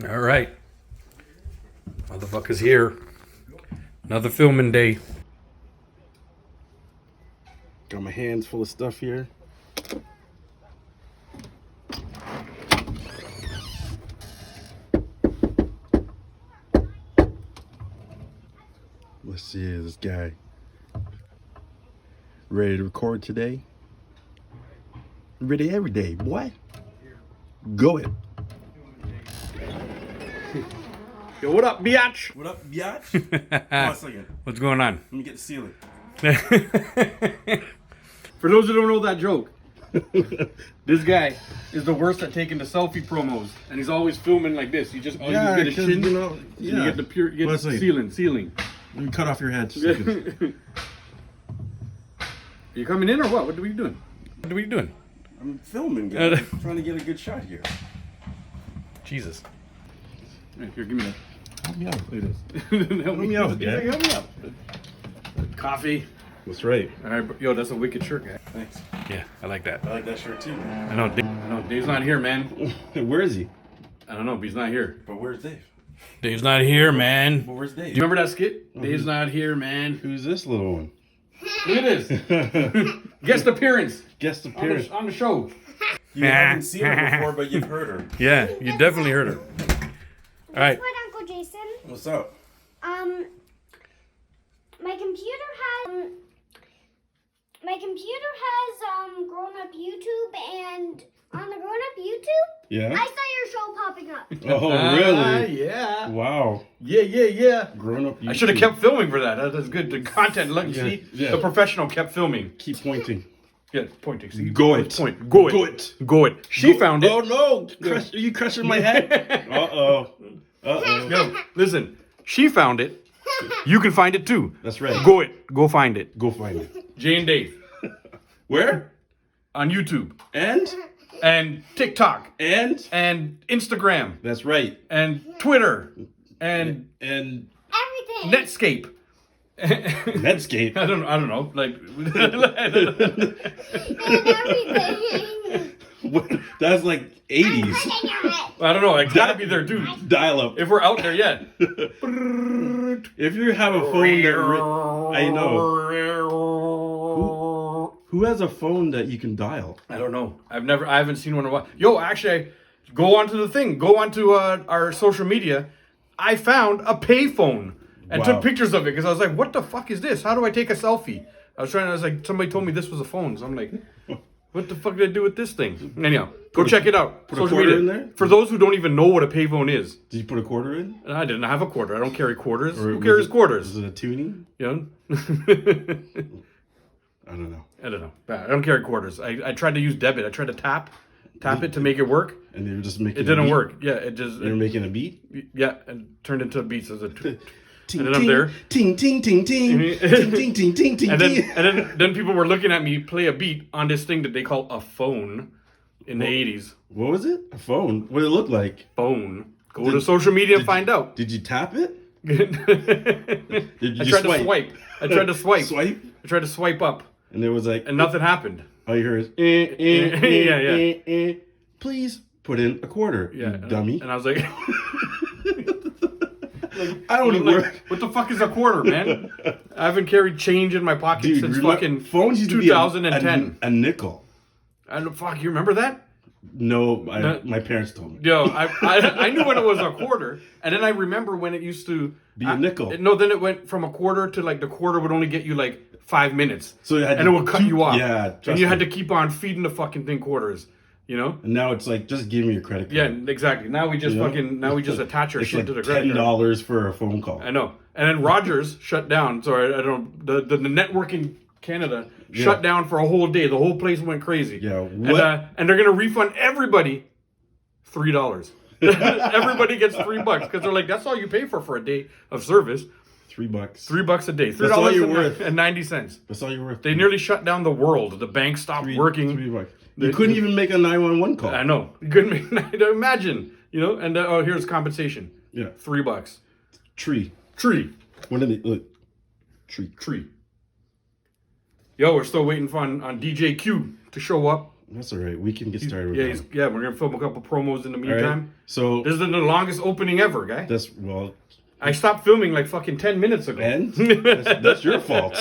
All right. Motherfucker's here. Another filming day. Got my hands full of stuff here. Let's see this guy. Ready to record today? Ready every day, boy. Go it. Yo, what up, biatch? What up, biatch? Hold on a second. What's going on? Let me get the ceiling. For those who don't know that joke, this guy is the worst at taking the selfie promos, and he's always filming like this. You just, you just get a chin, you get the pure, you get the ceiling. Let me cut off your head. Are you coming in or what? What are we doing? What are we doing? I'm filming, guys. I'm trying to get a good shot here. Jesus. Right, here, give me that. Help me out. Look at this. Help me out, guy. Help me out. Coffee. That's right. All right, yo, that's a wicked shirt, guy. Thanks. Yeah, I like that. I like that shirt too, man. I know Dave's not here, man. Where is he? I don't know, but he's not here. But where's Dave? Dave's not here, man. But where's Dave? Do you remember that skit? Dave's not here, man. Who's this little one? Look at this. Guest appearance. Guest appearance. On the show. You haven't seen her before, but you've heard her. Yeah, you definitely heard her. All right. What, Uncle Jason? What's up? My computer has grown up YouTube, and on the grown up YouTube, Yeah. I saw your show popping up. Oh, really? Yeah. Wow. Yeah. Grown up. I should have kept filming for that. That's good. The content. Look, see, yeah. the professional kept filming. Keep pointing. Yeah, pointing. See, Go it. Point. Go it. She found it. Oh no! Are you crushing my head? Uh-oh. Yo, listen. She found it. You can find it too. That's right. Go it. Go find it. Go find it. Jay and Dave Where? on YouTube And TikTok and Instagram that's right. and Twitter and And Everything. Netscape. Netscape. I don't know. Like Everything. That's like 80s. I don't know. I gotta be there, dude. Dial up. If we're out there yet. If you have a phone that I know. Who has a phone that you can dial? I don't know. I haven't seen one in a while. Yo, actually, go onto the thing. Go onto our social media. I found a payphone and took pictures of it because I was like, what the fuck is this? How do I take a selfie? I was like, somebody told me this was a phone. So I'm like, what the fuck did I do with this thing? Anyhow, go check it out. Put a quarter in there? For those who don't even know what a payphone is. Did you put a quarter in? I didn't have a quarter. I don't carry quarters. Or Who carries Is quarters? it a tuning? You know? I don't know. I don't know. I don't carry quarters. I tried to use debit. I tried to tap it to make it work. And they were just making It didn't work. Yeah, it just... They were making a beat? Yeah, and turned into a beat. So and Ting, then I'm there. Ting, ting, ting, ting. Ting, ting, ting, ting, ting, And ting. then people were looking at me play a beat on this thing that they call a phone in the 80s. What was it? A phone? What did it look like? Phone. Go to social media and find out. Did you tap it? I tried to swipe. I tried to swipe. Swipe? I tried to swipe up. And it was like... And nothing happened. All you heard is... Please put in a quarter, Yeah, you dummy. And I was like... I don't even work. What the fuck is a quarter, man? I haven't carried change in my pocket since fucking phones used to be 2010. a nickel. I don't, fuck, you remember that? No, my parents told me. Yo, I knew when it was a quarter, and then I remember when it used to Be a nickel. No, then it went from a quarter to like the quarter would only get you like 5 minutes, So it had and to it would cut you off. Yeah, and trust you me. had to keep on feeding the fucking thing quarters. You know? And now it's like, just give me your credit card. Yeah, exactly. Now we just attach our It's shit like to the credit card. $10 for a phone call. I know. And then Rogers shut down. Sorry, I don't. The network in Canada shut down for a whole day. The whole place went crazy. Yeah. What? And they're gonna refund everybody $3. Everybody gets $3 because they're like, that's all you pay for a day of service. $3. $3 a day. That's all you're worth. $3.90. That's all you're worth. They nearly shut down the world. The bank stopped working. $3. You couldn't even make a 911 call. I know. You couldn't make. Imagine. You know. And here's compensation. Yeah. $3. Tree. What did they look? Tree. Yo, we're still waiting on DJ Q to show up. That's all right. We can get started with that. Yeah, we're gonna film a couple promos in the All right. meantime. So This is the longest opening ever, guy. I stopped filming like fucking 10 minutes ago. And that's your fault.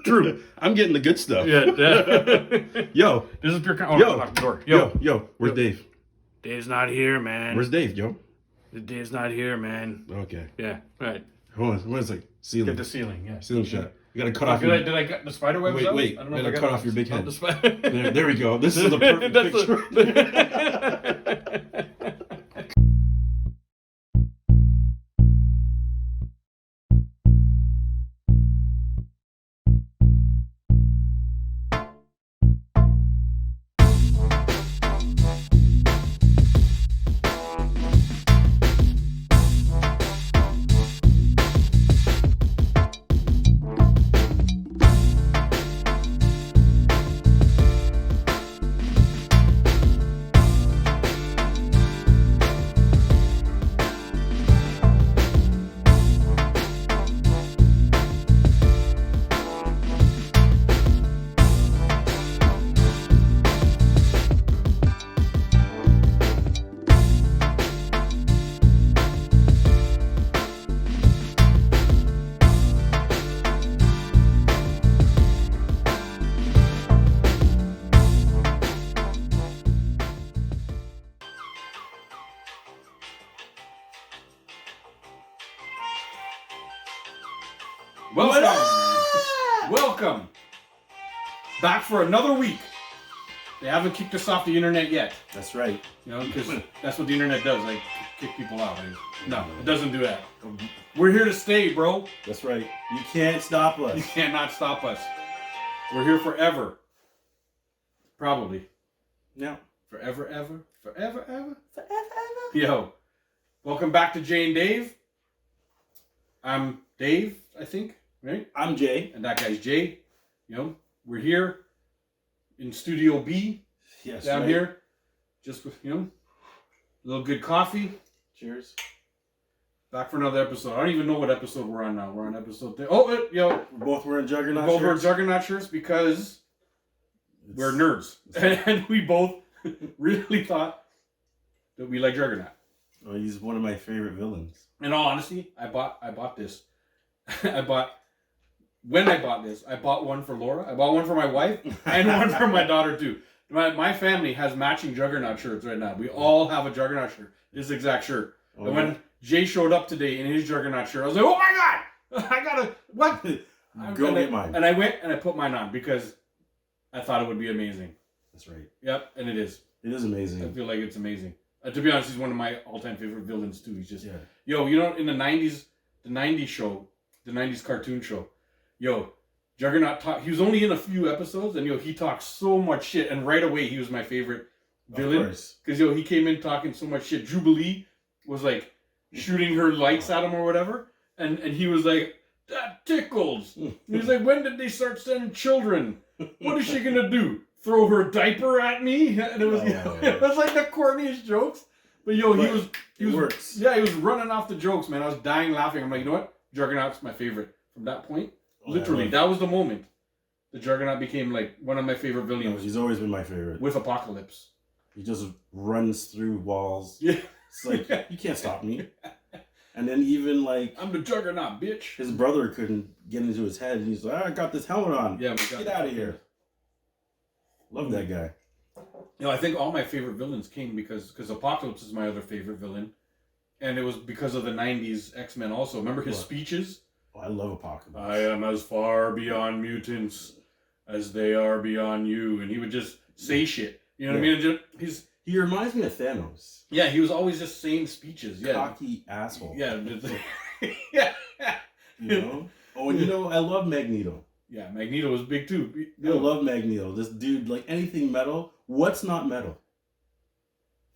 True. I'm getting the good stuff. Yeah. Yo. This is pure. Yo. Where's Dave? Dave's not here, man. Where's Dave, yo? Dave's not here, man. Okay. Yeah. Right. Hold on. What is it? Ceiling. Get the ceiling. Yeah. Ceiling shot. You gotta cut off. Did I cut the spider webs out? Wait. I don't know You if I gotta cut off your big head. The There we go. This is the perfect picture. Welcome back for another week. They haven't kicked us off the internet yet. That's right. You know, because that's what the internet does. Like, kick people out. No, it doesn't do that. We're here to stay, bro. That's right. You can't stop us. You cannot stop us. We're here forever. Probably. Yeah. Forever, ever. Forever, ever. Forever, ever. Yo. Welcome back to Jay and Dave. I'm Dave, I think. Right? I'm Jay. And that guy's Jay. You know, we're here in Studio B. Yes, down right. here. Just with, you know, a little good coffee. Cheers. Back for another episode. I don't even know what episode we're on now. We're on episode 3. Oh, yo. We're both wearing Juggernaut Both wearing shirts. Juggernaut shirts because we're nerds. And we both really thought that we like Juggernaut. Oh, he's one of my favorite villains. In all honesty, I bought this. When I bought this, I bought one for Laura. I bought one for my wife and one for my daughter too. My family has matching Juggernaut shirts right now. We all have a Juggernaut shirt. This exact shirt. Oh, and when Jay showed up today in his Juggernaut shirt, I was like, oh my God! I gotta, what? Go get mine. And I went and I put mine on because I thought it would be amazing. That's right. Yep, and it is. It is amazing. I feel like it's amazing. To be honest, he's one of my all-time favorite villains too. He's just, yo, you know, in the 90s show, the 90s cartoon show, yo, Juggernaut he was only in a few episodes, and yo, he talked so much shit, and right away he was my favorite villain. Because yo, he came in talking so much shit. Jubilee was like shooting her lights at him or whatever, and he was like, that tickles. And he's like, when did they start sending children? What is she gonna do? Throw her diaper at me? And it was it was like the corniest jokes. But yo, he was yeah, he was running off the jokes, man. I was dying laughing. I'm like, you know what? Juggernaut's my favorite. From that point, literally, that was the moment the Juggernaut became like one of my favorite villains. No, he's always been my favorite. With Apocalypse. He just runs through walls. Yeah. It's like, you can't stop me. And then even like, I'm the Juggernaut, bitch. His brother couldn't get into his head, and he's like, I got this helmet on. Yeah, get out of here. Love that guy. You know, I think all my favorite villains came because Apocalypse is my other favorite villain. And it was because of the 90s X-Men also. Remember his speeches? Oh, I love Apocalypse. I am as far beyond mutants as they are beyond you. And he would just say shit. You know what I mean? He reminds me of Thanos. Yeah, he was always just saying speeches. Yeah. Cocky asshole. Yeah. Yeah. You know? Oh, and you know, I love Magneto. Yeah, Magneto was big too. I love Magneto. This dude, like anything metal. What's not metal?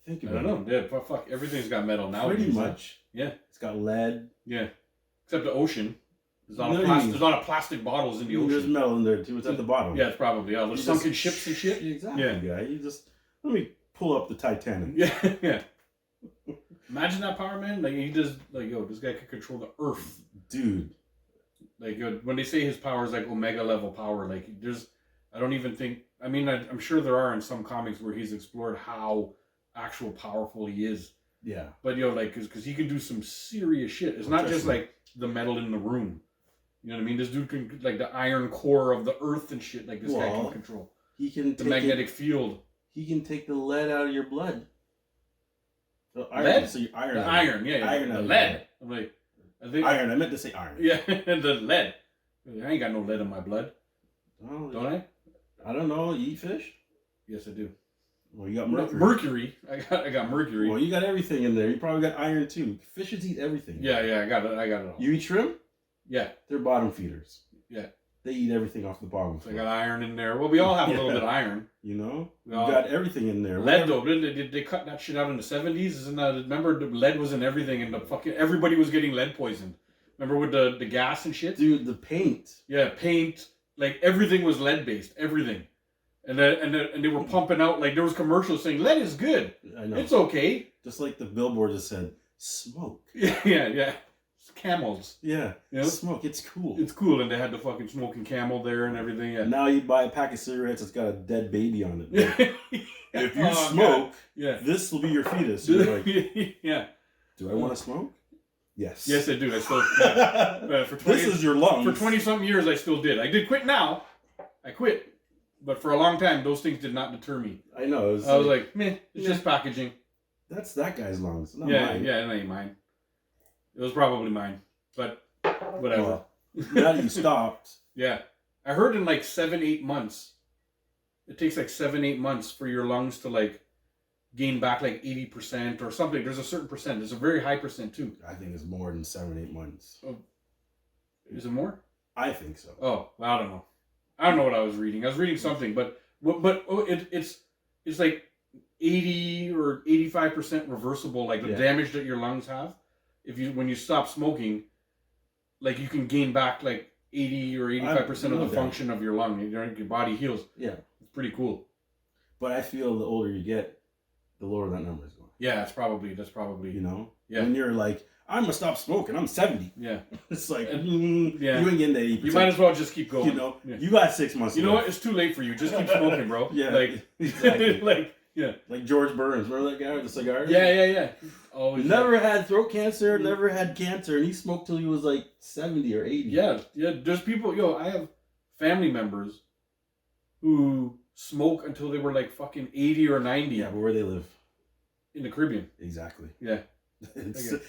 Think about it. I don't know. Yeah, fuck. Everything's got metal now. Pretty much. Yeah. It's got lead. Yeah. Except the ocean. There's a lot of plastic bottles in the ocean. There's metal in there too. It's at the bottom. Yeah, it's probably. Yeah, there's sunken ships and shit. Exactly, guy. You just let me pull up the Titanic. Yeah, yeah. Imagine that power, man. Like he does. Like yo, this guy can control the earth, dude. Like yo, when they say his power is like Omega level power, like I don't even think I mean, I'm sure there are in some comics where he's explored how actual powerful he is. Yeah. But, like, because he can do some serious shit. It's not just, like, the metal in the room. You know what I mean? This dude can, like, the iron core of the earth and shit, like, this guy can control. He can the magnetic field. He can take the lead out of your blood. Iron, lead? So iron. The iron, yeah. Iron the lead. I'm like, iron. I meant to say iron. Yeah, the lead. I ain't got no lead in my blood. Oh, don't I? I don't know. You eat fish? Yes, I do. Well, you got mercury. Mercury. I got mercury. Well, you got everything in there. You probably got iron too. Fishes eat everything. Yeah, I got it. all. You eat shrimp? Yeah. They're bottom feeders. Yeah. They eat everything off the bottom. So I got iron in there. Well, we all have a little bit of iron. You know? You got everything in there. Lead, though. Did they cut that shit out in the 70s? Isn't that... Remember, the lead was in everything, and everybody was getting lead poisoned. Remember with the gas and shit? Dude, the paint. Yeah, paint. Like, everything was lead-based. Everything. And they were pumping out, like, there was commercials saying, lead is good. I know. It's okay. Just like the billboard just said, smoke. Yeah. Camels. Yeah. You know? Smoke. It's cool. It's cool. And they had the fucking smoking camel there and everything. Yeah. Now you buy a pack of cigarettes, it's got a dead baby on it. Like, if you smoke, this will be your fetus. You're like, yeah. Do I want to smoke? Yes. Yes, I do. I still. For 20, this is your lungs. For 20-something years, I still did. I did quit now. I quit. But for a long time, those things did not deter me. I know. I was like, meh, it's just packaging. That's that guy's lungs, not mine. mine. Yeah, it ain't mine. It was probably mine. But whatever. Well, now that you stopped. Yeah. I heard in like 7-8 months. It takes like 7-8 months for your lungs to like gain back like 80% or something. There's a certain percent. There's a very high percent too. I think it's more than 7-8 months. Oh. Is it more? I think so. Oh, well, I don't know. I don't know what I was reading. I was reading something, but it's like 80 or 85% reversible, like the damage that your lungs have. When you stop smoking, like you can gain back like 80 or 85% of the function of your lung. Your body heals. Yeah, it's pretty cool. But I feel the older you get, the lower that number is going. Yeah, that's probably you know. Yeah. When you're like, I'm gonna stop smoking. I'm 70. Yeah. It's like, you ain't getting to 80%. You might as well just keep going. You know, you got 6 months. You know what? It's too late for you. Just keep smoking, bro. Yeah. Like, exactly. Yeah. Like George Burns. Remember that guy with the cigars? Yeah. Always. Never had throat cancer. Never had cancer, and he smoked till he was like 70 or 80. Yeah. There's people. I have family members who smoke until they were like fucking 80 or 90. Yeah, but where they live? In the Caribbean. Exactly. Yeah.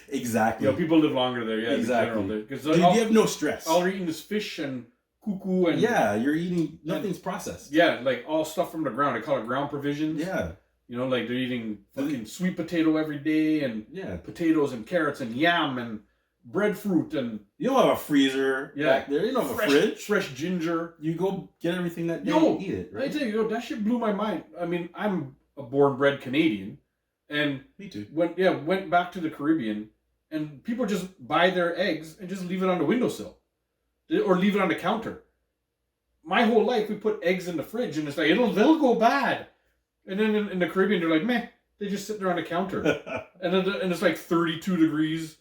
Exactly. People live longer there. Yeah, exactly. Because you have no stress. All you're eating is fish and cuckoo and you're eating nothing's processed. Yeah, like all stuff from the ground. They call it ground provisions. Yeah. You know, like they're eating fucking sweet potato every day and potatoes and carrots and yam and breadfruit and you don't have a freezer back there. You don't have a fridge. Fresh ginger. You go get everything that day and eat it. Right? I tell you, that shit blew my mind. I mean, I'm a born-bred Canadian. And me too. Went back to the Caribbean, and people just buy their eggs and just leave it on the windowsill, or leave it on the counter. My whole life, we put eggs in the fridge, and it's like they'll go bad. And then in the Caribbean, they're like, meh, they just sit there on the counter, and it's like 32 degrees,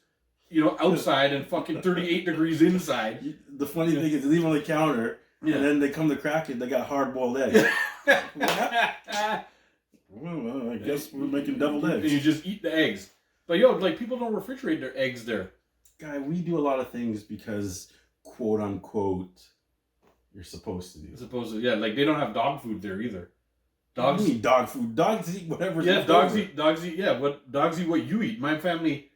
outside, and fucking 38 degrees inside. The funny thing is, they leave it on the counter, and then they come to crack it, they got hard-boiled eggs. Well, I guess we're making deviled eggs. And you just eat the eggs. But people don't refrigerate their eggs there. Guy, we do a lot of things because, quote unquote, you're supposed to do. Like they don't have dog food there either. Dogs eat dog food. Dogs eat whatever. Yeah, dogs eat. Dogs eat what you eat. My family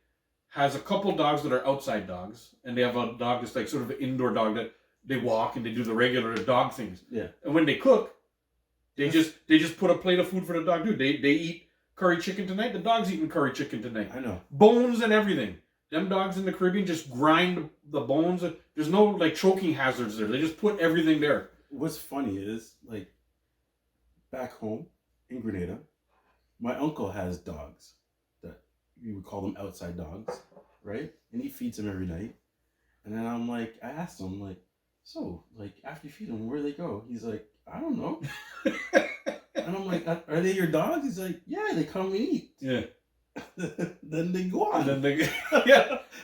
has a couple dogs that are outside dogs, and they have a dog that's like sort of an indoor dog that they walk and they do the regular dog things. Yeah. And when they cook, they just put a plate of food for the dog. Dude, they eat curry chicken tonight. The dog's eating curry chicken tonight. I know. Bones and everything. Them dogs in the Caribbean just grind the bones. There's no like choking hazards there. They just put everything there. What's funny is like back home in Grenada, my uncle has dogs that we would call them outside dogs, right? And he feeds them every night. And then I asked him so after you feed them, where do they go? He's like, I don't know. And I'm like, are they your dogs? He's like, yeah, they come and eat. Yeah. Then they go on. And then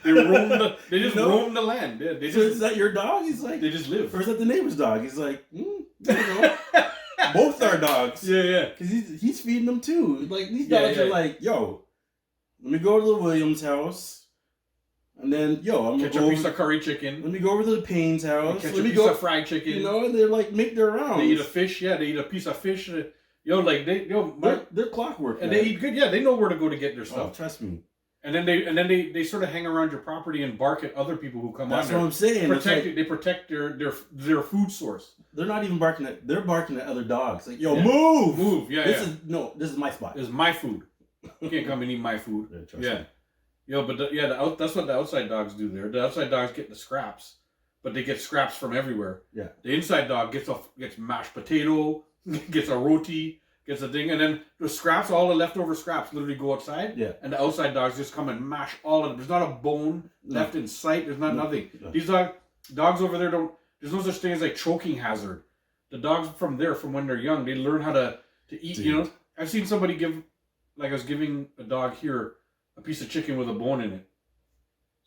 they roam the land. Yeah, is that your dog? He's like, they just live. Or is that the neighbor's dog? He's like, I don't know. both our dogs. Yeah. Because he's feeding them too. Like, these dogs are like, yo, let me go to the Williams house. And then, yo, I'm going to catch a piece of curry chicken. Let me go over to the Payne's house. Catch a piece of fried chicken. You know, and they're like, make their rounds. They eat a fish. Yeah, they eat a piece of fish. Yo, like, they're clockwork. And they eat good. Yeah, they know where to go to get their stuff. Oh, trust me. And then they sort of hang around your property and bark at other people who come on. That's what I'm saying. They protect their food source. They're not even barking they're barking at other dogs. Like, yo, move. Yeah, this is my spot. This is my food. You can't come and eat my food. Yeah. Yo, but that's what the outside dogs do there. The outside dogs get the scraps, but they get scraps from everywhere. Yeah. The inside dog gets mashed potato, gets a roti, gets a thing, and then the scraps, all the leftover scraps, literally go outside. Yeah. And the outside dogs just come and mash all of them. There's not a bone left in sight. There's nothing. No. These dogs over there there's no such thing as like choking hazard. The dogs from when they're young, they learn how to eat. Dude. You know, I've seen somebody I was giving a dog here a piece of chicken with a bone in it.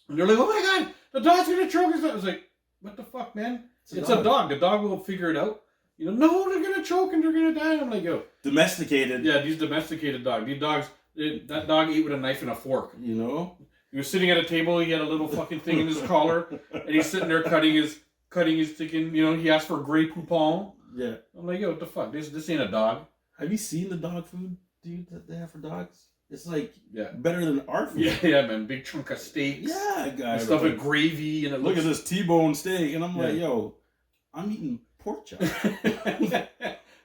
And they're like, oh my God, the dog's going to choke us. I was like, what the fuck, man? It's a dog. The dog will figure it out. You know, no, they're going to choke and they're going to die. I'm like, yo. Domesticated. Yeah, these domesticated dogs. These dogs, that dog ate with a knife and a fork. You know? He was sitting at a table. He had a little fucking thing in his collar. And he's sitting there cutting his chicken. You know, he asked for Grey Poupon. Yeah. I'm like, yo, what the fuck? This ain't a dog. Have you seen the dog food, dude, that they have for dogs? It's like better than our food. Yeah, man. Big chunk of steaks. Yeah, guys. Stuff with gravy. And look at this T-bone steak. And I'm like, yo, I'm eating pork chops.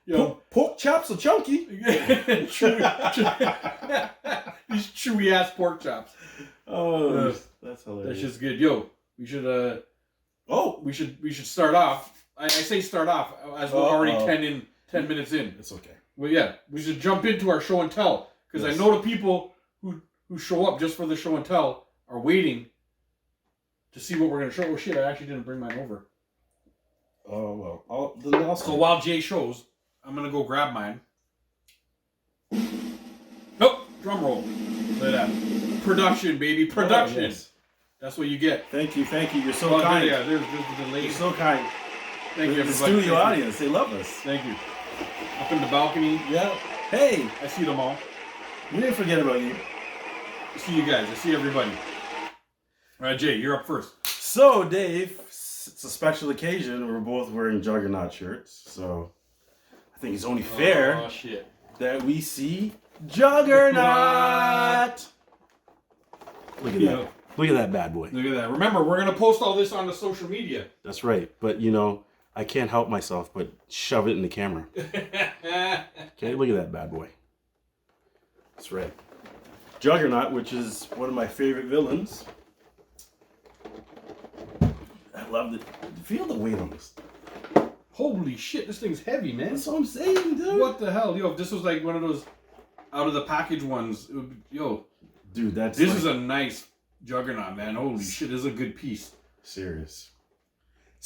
Yo, pork chops are chunky. These chewy ass pork chops. Oh, that's hilarious. That's just good. Yo, we should we should start off. I say start off as we're already 10 minutes in. It's okay. Well, yeah, we should jump into our show and tell. Because I know the people who show up just for the show and tell are waiting to see what we're going to show. Oh, shit, I actually didn't bring mine over. Oh, well. So while Jay shows, I'm going to go grab mine. Nope, drum roll. Look at that. Production, baby, production. Oh, yes. That's what you get. Thank you. You're so kind. Yeah, there's the delay. You're so kind. Thank you, everybody. The studio audience, they love us. Thank you. Up in the balcony. Yeah. Hey. I see them all. We didn't forget about you. I see you guys. I see everybody. All right, Jay, you're up first. So, Dave, it's a special occasion. We're both wearing Juggernaut shirts. So, I think it's only fair that we see Juggernaut. Look at that. Look at that bad boy. Look at that. Remember, we're going to post all this on the social media. That's right. But, you know, I can't help myself but shove it in the camera. Okay, look at that bad boy. That's right. Juggernaut, which is one of my favorite villains. I love it. Feel the weight on this. Holy shit, this thing's heavy, man. That's what I'm saying, dude. What the hell? Yo, if this was like one of those out of the package ones, yo. Dude, this is a nice Juggernaut, man. Holy shit, this is a good piece. Serious.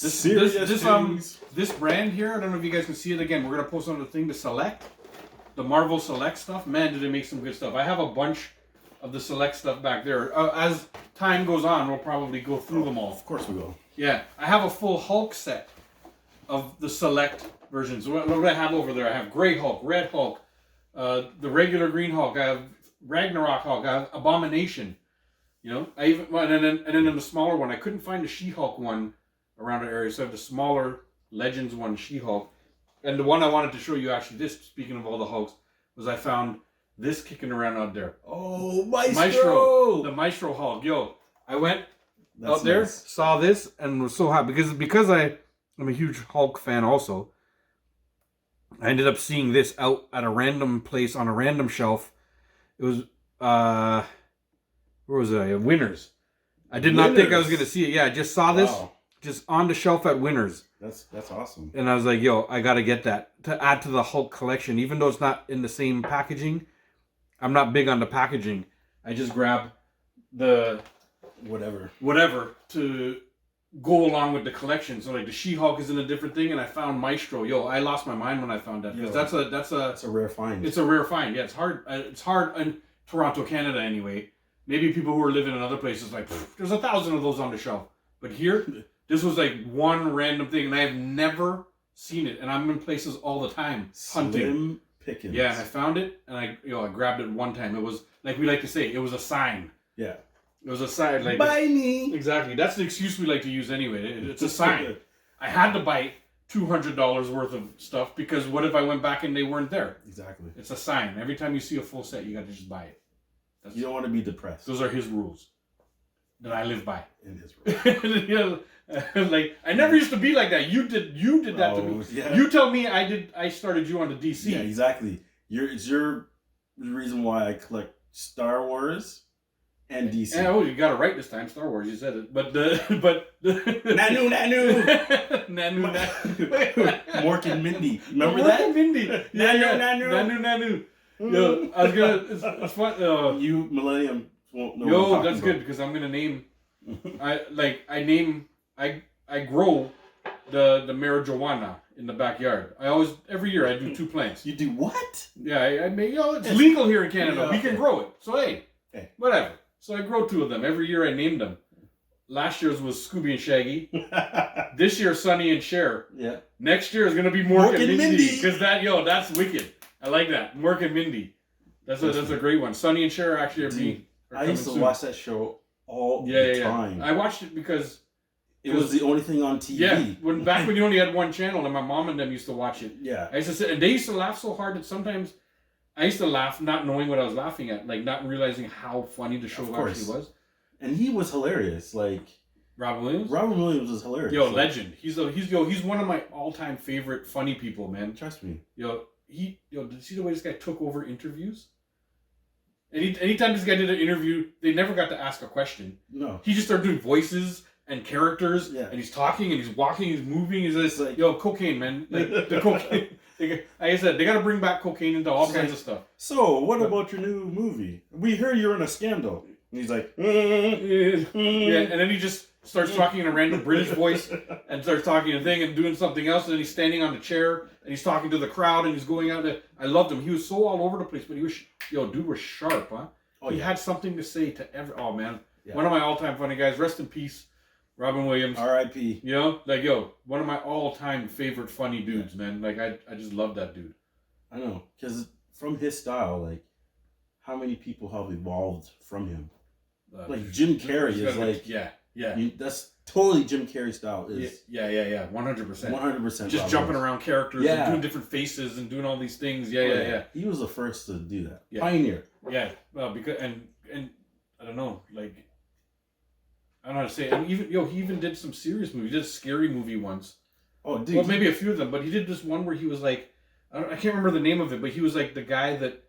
This brand here, I don't know if you guys can see it again. We're going to post on the thing, the Marvel Select stuff. Man, do they make some good stuff. I have a bunch of the Select stuff back there. As time goes on, we'll probably go through them all. Of course we will. Yeah, I have a full Hulk set of the Select versions. What do I have over there? I have Gray Hulk, Red Hulk, the regular Green Hulk. I have Ragnarok Hulk. I have Abomination. You know, and then in the smaller one, I couldn't find the She-Hulk one around the area, so I have the smaller Legends one, She-Hulk. And the one I wanted to show you, actually, speaking of all the Hulks, was I found this kicking around out there. Oh, Maestro! The Maestro Hulk. Yo, I went out there, saw this, and was so happy. Because I'm a huge Hulk fan also. I ended up seeing this out at a random place on a random shelf. It was, where was it? Winners. I did not think I was going to see it. Yeah, I just saw this. Wow. Just on the shelf at Winners. That's awesome. And I was like, yo, I got to get that to add to the Hulk collection. Even though it's not in the same packaging, I'm not big on the packaging. I just grab the whatever to go along with the collection. So like the She-Hulk is in a different thing, and I found Maestro. Yo, I lost my mind when I found that. Because that's a rare find. It's a rare find. Yeah, it's hard. It's hard in Toronto, Canada anyway. Maybe people who are living in other places like, there's 1,000 of those on the shelf. But here, this was like one random thing, and I have never seen it, and I'm in places all the time hunting. Slim pickings. Yeah, and I found it, and I grabbed it one time. It was like we like to say, it was a sign. Yeah. It was a sign. Like buy me. Exactly. That's the excuse we like to use anyway. It's a sign. I had to buy $200 worth of stuff because what if I went back and they weren't there? Exactly. It's a sign. Every time you see a full set, you got to just buy it. You don't want to be depressed. Those are his rules that I live by. In his rules. Like I never used to be like that. You did that to me. Yeah. You tell me I started you on the DC. Yeah, exactly. It's your reason why I collect Star Wars and DC. Oh, you got it right this time. Star Wars, you said it. But Nanu. Mork and Mindy. Remember that? Mork and Mindy. Nanu. Yo, I was gonna. It's fun. You millennium won't know. Yo, that's good because I'm gonna name. I grow the marijuana in the backyard. Every year I do 2 plants. You do what? Yeah, it's legal here in Canada. Yeah, we can grow it. So hey, whatever. So I grow 2 of them. Every year I name them. Last year's was Scooby and Shaggy. This year Sonny and Cher. Yeah. Next year is gonna be Mork and Mindy. Because that's wicked. I like that. Mork and Mindy. That's a great one. Sonny and Cher actually I used to watch that show all the time. I watched it because it was the only thing on TV. Yeah, back when you only had one channel, and my mom and them used to watch it. Yeah. I used to sit, and they used to laugh so hard that sometimes I used to laugh not knowing what I was laughing at, like not realizing how funny the show actually was. And he was hilarious, like Robin Williams. Robin Williams was hilarious. Yo, legend. He's one of my all-time favorite funny people, man. Trust me. Did you see the way this guy took over interviews? Anytime this guy did an interview, they never got to ask a question. No. He just started doing voices and characters, and he's talking, and he's walking, he's moving. He's just like, cocaine, man. Like, the cocaine. Like I said, they got to bring back cocaine into all kinds of stuff. So, what about your new movie? We hear you're in a scandal. And he's like, yeah, and then he just starts talking in a random British voice and starts talking a thing and doing something else, and then he's standing on the chair and he's talking to the crowd and he's going out there. I loved him. He was so all over the place, but he was, dude was sharp, huh? He had something to say to oh man. Yeah. One of my all-time funny guys. Rest in peace, Robin Williams. R.I.P. One of my all-time favorite funny dudes, man. Like I just love that dude. I know, because from his style, like, how many people have evolved from him? Like Jim Carrey is like, that's totally Jim Carrey style. Is 100%. 100%. Just jumping around characters and doing different faces and doing all these things. Yeah. He was the first to do that. Yeah. Pioneer. Yeah. Because and I don't know, like I don't know how to say it. And even he even did some serious movies. He did a scary movie once. Oh, dude. Well, maybe a few of them, but he did this one where he was like, I can't remember the name of it, but he was like the guy that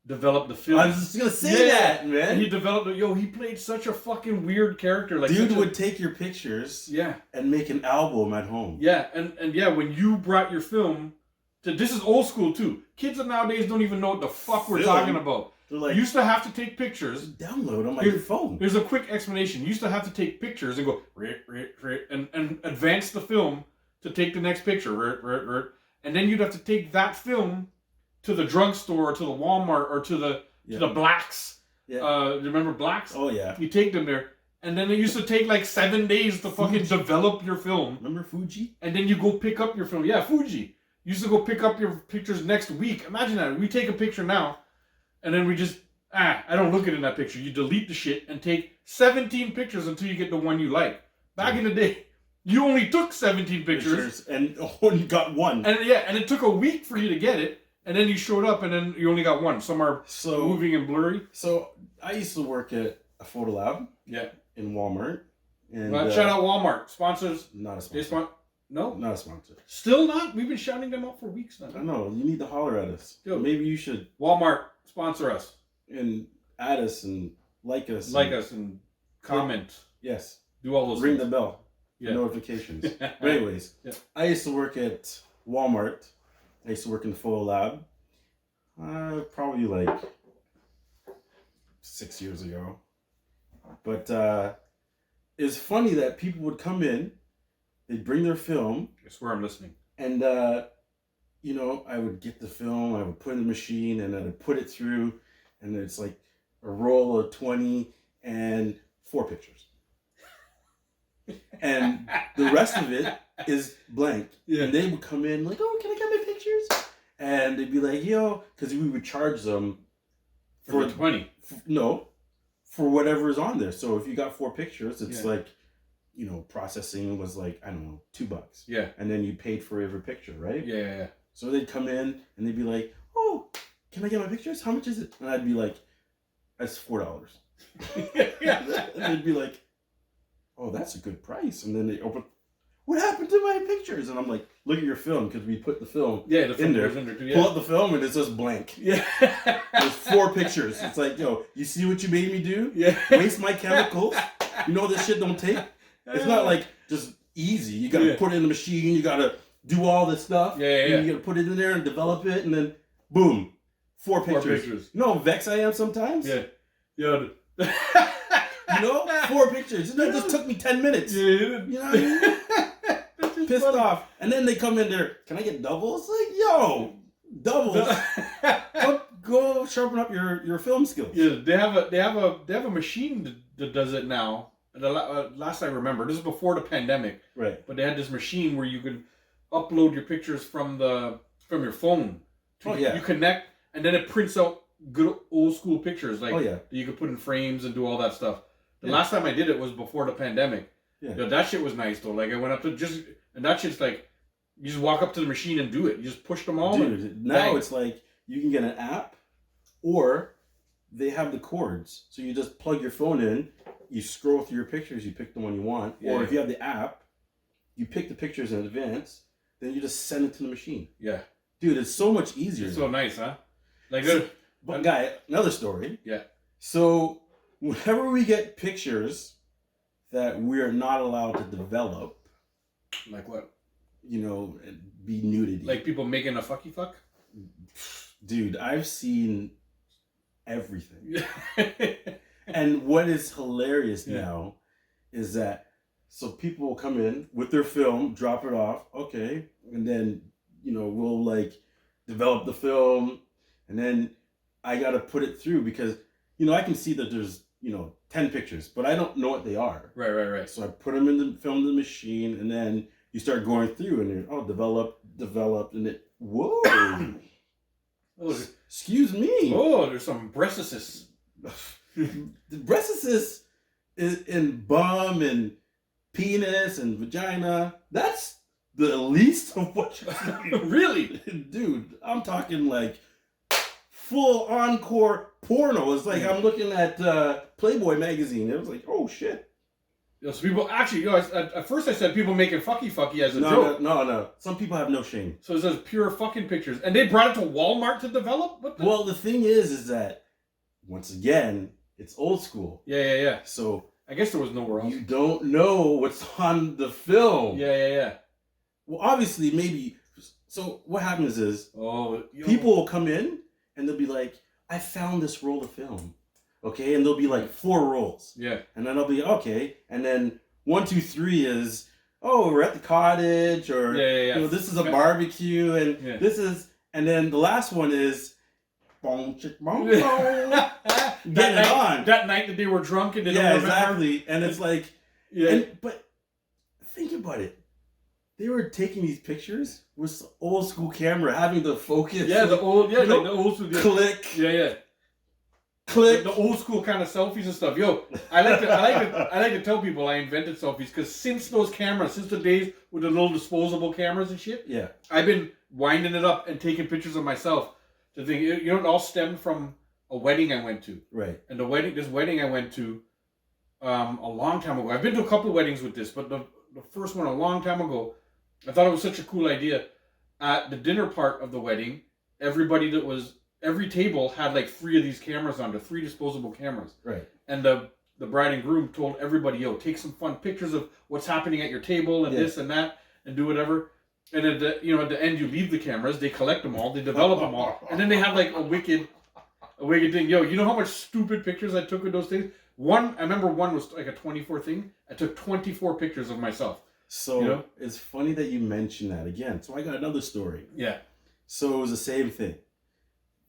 developed the film. I was just gonna say that, man. And he developed he played such a fucking weird character. Like dude would take your pictures and make an album at home. Yeah, and when you brought your film to, this is old school too. Kids of nowadays don't even know what the fuck we're talking about. Like, you used to have to take pictures. Download on my phone. Here's a quick explanation. You used to have to take pictures and go and advance the film to take the next picture. And then you'd have to take that film to the drugstore or to the Walmart or to the Blacks. Yeah. Remember Blacks? Oh yeah. You take them there. And then it used to take like 7 days to fucking develop your film. Remember Fuji? And then you go pick up your film. Yeah, Fuji. You used to go pick up your pictures next week. Imagine that. We take a picture now. And then we just, I don't look at it in that picture. You delete the shit and take 17 pictures until you get the one you like. Back in the day, you only took 17 pictures. And only got one. And and it took a week for you to get it. And then you showed up and then you only got one. Some are moving and blurry. So I used to work at a photo lab. Yeah. In Walmart. And shout out Walmart. Sponsors. Not a sponsor. No? Not a sponsor. Still not? We've been shouting them out for weeks now. I know. You need to holler at us. Yo, maybe you should. Walmart, sponsor us. And add us and like us. Like us and comment. Yes. Do all those Ring things. the bell. Yeah. Notifications. But anyways, I used to work at Walmart. I used to work in the photo lab. Probably like 6 years ago. But it's funny that people would come in. They'd bring their film. I swear I'm listening. And, I would get the film, I would put it in the machine, and I'd put it through, and it's like a roll of 20 and 4 pictures. And the rest of it is blank. Yeah. And they would come in like, oh, can I get my pictures? And they'd be like, yo, because we would charge them for 20. For whatever's on there. So if you got 4 pictures, it's Yeah. like, you know, processing was like, I don't know, $2. Yeah. And then you paid for every picture, right? Yeah. So they'd come in and they'd be like, oh, can I get my pictures? How much is it? And I'd be like, that's $4. Yeah. And they'd be like, oh, that's a good price. And then they open, what happened to my pictures? And I'm like, look at your film, because we put the film the film in there. goes in there too, Pull out the film and it says blank. Yeah. There's 4 pictures. It's like, yo, you see what you made me do? Yeah. Waste my chemicals. You know this shit don't take? It's not like just easy. You gotta put it in the machine. You gotta do all this stuff. Yeah. You gotta put it in there and develop it, and then boom, 4 pictures. You know how vexed I am sometimes? Yeah. You know? 4 pictures. That just took me 10 minutes. Yeah. You know what I mean? Pissed off. And then they come in there, can I get doubles? Like, yo, doubles. Go sharpen up your film skills. Yeah, they have a machine that does it now. Last I remember, this is before the pandemic. Right. But they had this machine where you could upload your pictures from your phone. You connect, and then it prints out good old school pictures that you could put in frames and do all that stuff. The last time I did it was before the pandemic. Yeah. That shit was nice though. Like I went up to and that shit's like, you just walk up to the machine and do it. You just push them all. Dude, now it's like you can get an app, or they have the cords. So you just plug your phone in, you scroll through your pictures, you pick the one you want. Yeah. Or if you have the app, you pick the pictures in advance, then you just send it to the machine. Yeah. Dude, it's so much easier. It's so nice, huh? Like, but guy, another story. Yeah. So whenever we get pictures that we're not allowed to develop, like what? You know, be nudity. Like people making a fucky fuck? Dude, I've seen everything. And what is hilarious now is that so people will come in with their film, drop it off, okay, and then, you know, we'll like develop the film, and then I got to put it through because, you know, I can see that there's, you know, 10 pictures, but I don't know what they are. Right. So I put them in the film in the machine, and then you start going through, and then develop, and it, whoa. Oh, excuse me. Oh, there's some breastises. The breastises is in bum and penis and vagina. That's the least of what you're doing. Really? Dude, I'm talking like full encore porno. It's like I'm looking at Playboy magazine. It was like, oh shit. So people actually, at first I said people making fucky as a joke. No. Some people have no shame. So it says pure fucking pictures. And they brought it to Walmart to develop? Well, the thing is that, once again, it's old school. Yeah. So I guess there was nowhere else. You don't know what's on the film. Yeah. Well, obviously, maybe. So what happens is people will come in and they'll be like, I found this roll of film. Okay, and there'll be like 4 rolls. Yeah. And then I'll be, okay. And then 1, 2, 3 is, oh, we're at the cottage, or yeah. You know, this is a barbecue, and this is, and then the last one is, boom, chick, boom, boom. Get it on. That night that they were drunk and they don't remember. Exactly. And it's like, but think about it. They were taking these pictures with old school camera, having the focus. Yeah, the old school. Click. Yeah. Click. The old school kind of selfies and stuff. Yo, I like to tell people I invented selfies because since those cameras, since the days with the little disposable cameras and shit, I've been winding it up and taking pictures of myself. The thing, you know, it all stemmed from a wedding I went to. Right. And this wedding I went to a long time ago. I've been to a couple weddings with this, but the first one a long time ago, I thought it was such a cool idea. At the dinner part of the wedding, every table had like 3 of these cameras under, 3 disposable cameras. Right. And the bride and groom told everybody, yo, take some fun pictures of what's happening at your table and this and that and do whatever. And at the end you leave the cameras, they collect them all, they develop them all. And then they have like a wicked thing. Yo, you know how much stupid pictures I took with those things? I remember one was like a 24 thing. I took 24 pictures of myself. So it's funny that you mentioned that again. So I got another story. Yeah. So it was the same thing.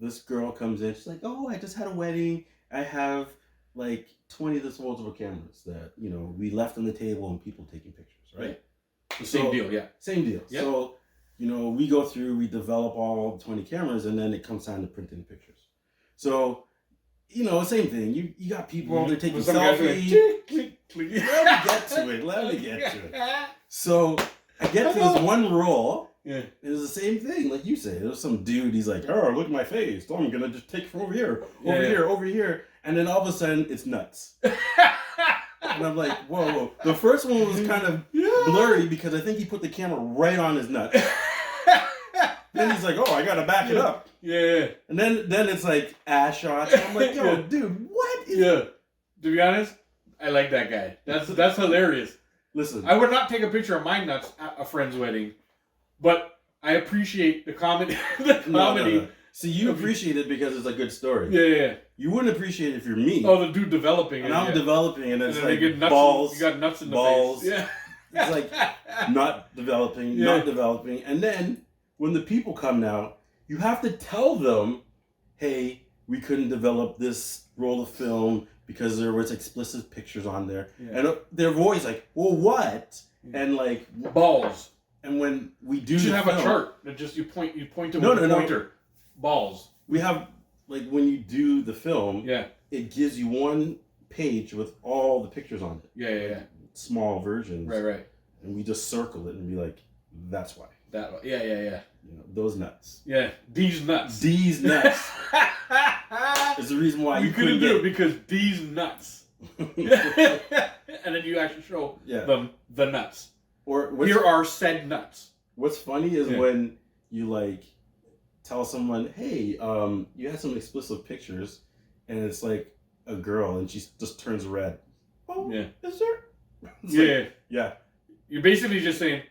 This girl comes in. She's like, oh, I just had a wedding. I have like 20 disposable cameras that, you know, we left on the table and people taking pictures, right? The same deal, yeah. Same deal. Yeah. So, we go through, we develop all 20 cameras, and then it comes time to printing pictures. So, same thing. You got people, they're taking selfies. Click, click. Let me get to it. So, I get to this one roll. Yeah. It was the same thing, like you say. There was some dude, he's like, oh, look at my face. So I'm going to just take from over here, over here. And then all of a sudden, it's nuts. And I'm like, whoa. The first one was kind of blurry because I think he put the camera right on his nuts. Then he's like, oh, I got to back it up. Yeah. And then it's like ass shots. I'm like, yo, dude, what is To be honest, I like that guy. That's hilarious. Listen. I would not take a picture of my nuts at a friend's wedding, but I appreciate the comedy. No. See, you appreciate it because it's a good story. Yeah. You wouldn't appreciate it if you're me. Oh, the dude developing and it. I'm developing, and it's like nuts balls. You got nuts in the balls. face. Yeah. It's like not developing. And then when the people come now, you have to tell them, hey, we couldn't develop this roll of film because there was explicit pictures on there. Yeah. And their voice like, well, what? And like balls. And when we do, you should have a chart that just you point to pointer. Balls. We have like when you do the film. Yeah. It gives you one page with all the pictures on it. Yeah. Small versions. Right. And we just circle it and be like, that's why. Yeah. Those nuts. Yeah. These nuts. These nuts. Is the reason why you couldn't do it because these nuts. And then you actually show them the nuts. Or here are said nuts. What's funny is when you like tell someone, hey, you had some explicit pictures, and it's like a girl, and she just turns red. Oh, is there? Yeah. You're basically just saying,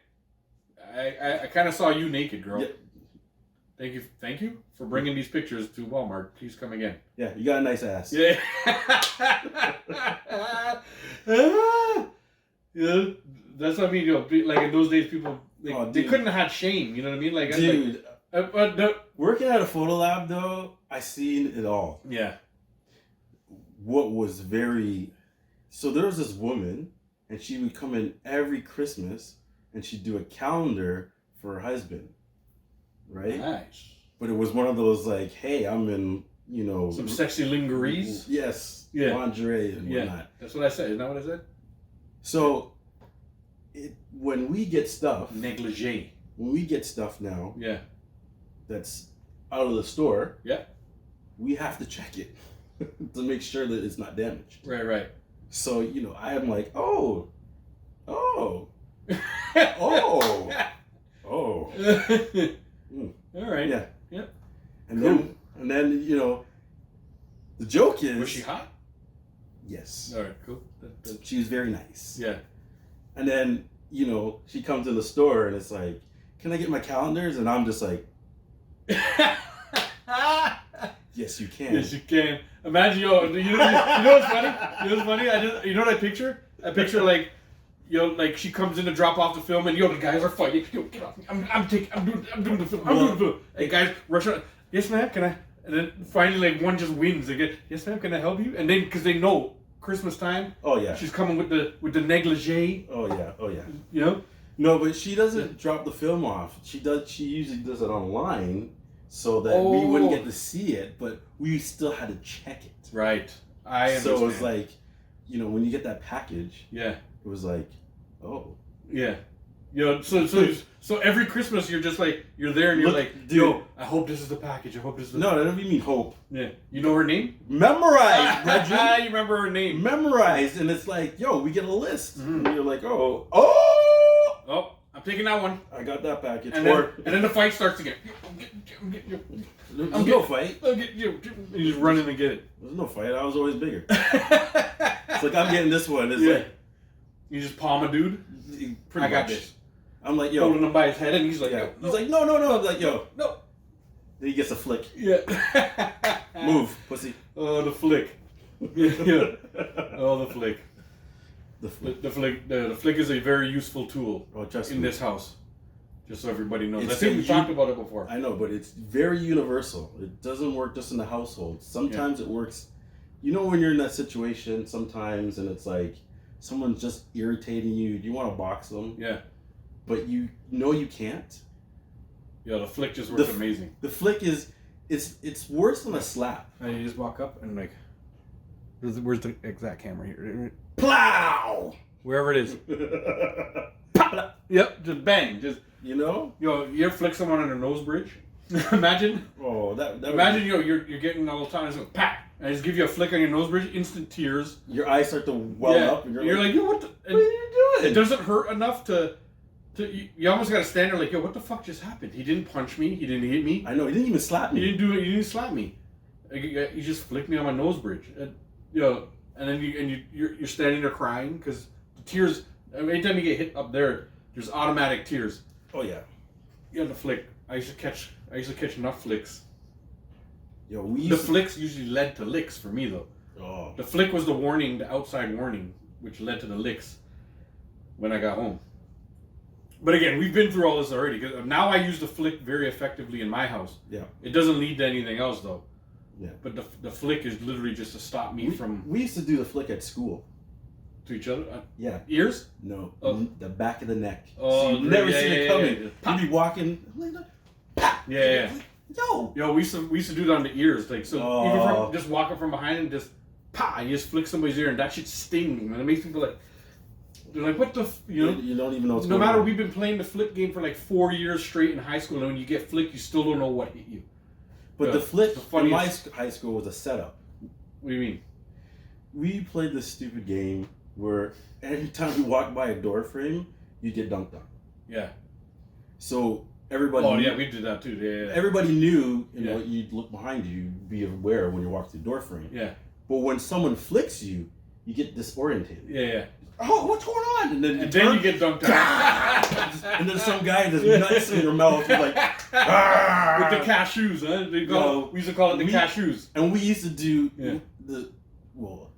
I kind of saw you naked, girl. Yeah. Thank you for bringing these pictures to Walmart. Please come again. Yeah, you got a nice ass. Yeah. That's what I mean. Like in those days, people they couldn't have had shame. You know what I mean? Like, dude, working at a photo lab though, I seen it all. Yeah. What was so there was this woman, and she would come in every Christmas, and she'd do a calendar for her husband. Right? Nice. But it was one of those like, hey, I'm in, some sexy lingeries. Yes. Yeah. Lingerie and whatnot. Yeah. That's what I said. Isn't that what I said? So, when we get stuff. Negligee. When we get stuff now. Yeah. That's out of the store. Yeah. We have to check it to make sure that it's not damaged. Right. So, I am like, oh. All right. Yeah. And cool. then the joke is. Was she hot? Yes. All right. Cool. She was very nice. Yeah. And then she comes in the store and it's like, can I get my calendars? And I'm just like, yes, you can. Yes, you can. Imagine, you know what's funny? You know what's funny? You know what I picture? I picture like she comes in to drop off the film, and the guys are fighting. Yo, get off me! I'm doing the film. Hey guys, rush out. Yes, ma'am. Can I? And then finally, like one just wins. They get, yes, ma'am. Can I help you? And then because they know Christmas time. Oh yeah. She's coming with the negligee. Oh yeah. No, but she doesn't drop the film off. She usually does it online, so that we wouldn't get to see it, but we still had to check it. Right. I understand. So it was like, when you get that package. Yeah. It was like, oh. Yeah. So every Christmas you're just like, you're there and you're like, dude, yo, I hope this is the package. I hope this is the No, I don't even mean hope. Yeah. You know her name? Memorized, Reggie. You remember her name. Memorized. And it's like, yo, we get a list. Mm-hmm. And you're like, oh, I'm taking that one. I got that package. And then the fight starts again. There's no fight. You just run in and get it. There's no fight. I was always bigger. It's like, I'm getting this one. It's like. You just palm a dude? Pretty I got much. this. I'm like, yo. Holding him by his head, and he's like, no. He's like, no. I'm like, yo. No. Then he gets a flick. Yeah. Move, pussy. Oh, the flick. Yeah. Oh, the flick. The flick is a very useful tool in this house. Just so everybody knows. I think we talked about it before. I know, but it's very universal. It doesn't work just in the household. Sometimes it works. When you're in that situation sometimes, and it's like someone's just irritating you. Do you want to box them? Yeah. but you know you can't. Yo, the flick just works amazing. The flick is, it's worse than a slap. And you just walk up and like, where's the exact camera here? Plow! Wherever it is. Pop! Yep, just bang. Just, you know? Yo, you ever flick someone on a nose bridge? Imagine. Oh, that imagine, you're getting all the time, and it's like, pat! And I just give you a flick on your nose bridge, instant tears. Your eyes start to well up, and you're like, yo, what are you doing? It doesn't hurt enough to you almost gotta stand there like, yo, what the fuck just happened? He didn't punch me, he didn't hit me. I know, he didn't even slap me. He didn't do it, he didn't slap me. He just flicked me on my nose bridge. And, and then you're standing there crying because the tears, anytime you get hit up there, there's automatic tears. Oh yeah. You have to flick. I used to catch enough flicks. Yo, the flicks usually led to licks for me though. Oh. The flick was the warning, the outside warning, which led to the licks when I got home. But again, we've been through all this already. Cause now I use the flick very effectively in my house. Yeah. It doesn't lead to anything else though. Yeah. But the flick is literally just to stop me from. We used to do the flick at school. To each other? Yeah. Ears? No. Oh. The back of the neck. Oh, so you never see it coming. You'd be walking. Pop. Yeah. Yo, we used to do it on the ears, like so. Even from just walking from behind and just and you just flick somebody's ear, and that shit sting, man. It makes people like, they're like, what the, you don't even know what's no going matter. on. We've been playing the flick game for like 4 years straight in high school, and when you get flicked, you still don't know what hit you. But the flick in my high school was a setup. What do you mean? We played this stupid game where every time you walk by a door frame, you get dunked on. Yeah. So everybody. Oh yeah, we did that too. Yeah. Everybody knew, you'd look behind you, be aware when you walk through the door frame. Yeah. But when someone flicks you, you get disoriented. Yeah. Oh, what's going on? And then you get dunked on. And then some guy just nuts in your mouth like, with the cashews, huh? We used to call it the cashews. And we used to do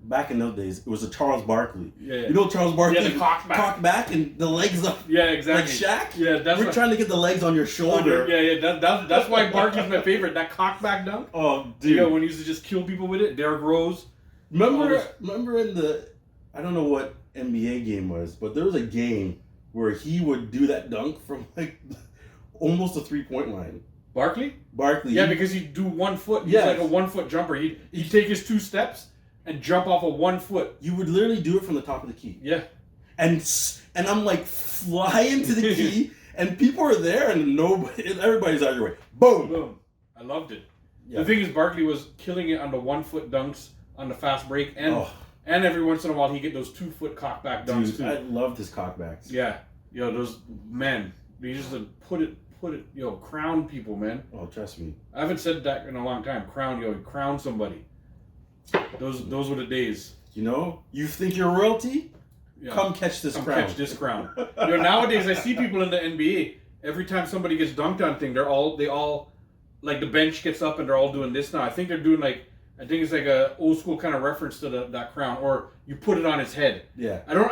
back in those days, it was a Charles Barkley. Yeah. You know Charles Barkley? Yeah, the cockback and the legs up. Yeah, exactly. Like Shaq? Yeah, we're trying to get the legs on your shoulder. That's why Barkley's my favorite. That cockback dunk. Oh, dude. When he used to just kill people with it. Derrick Rose. Remember in the, I don't know what NBA game was, but there was a game where he would do that dunk from like almost a 3-point line. Barkley? Yeah, because he'd do 1 foot. He's like a 1 foot jumper. He'd take his 2 steps and jump off of 1 foot. You would literally do it from the top of the key. Yeah. And I'm like flying to the key, and people are there, and everybody's out your way. Boom. Boom. I loved it. Yeah. The thing is, Barkley was killing it on the 1 foot dunks on the fast break, and every once in a while he'd get those 2 foot cockback dunks too. I loved his cockbacks. Yeah. Those men. They used to put it, crown people, man. Oh, trust me. I haven't said that in a long time. Crown somebody. Those were the days. You think you're royalty? Yeah. Come catch this crown. Catch this crown. Nowadays I see people in the NBA. Every time somebody gets dunked on thing, they all like the bench gets up and they're all doing this now. I think they're doing I think it's like a old school kind of reference to that crown, or you put it on his head. Yeah. I haven't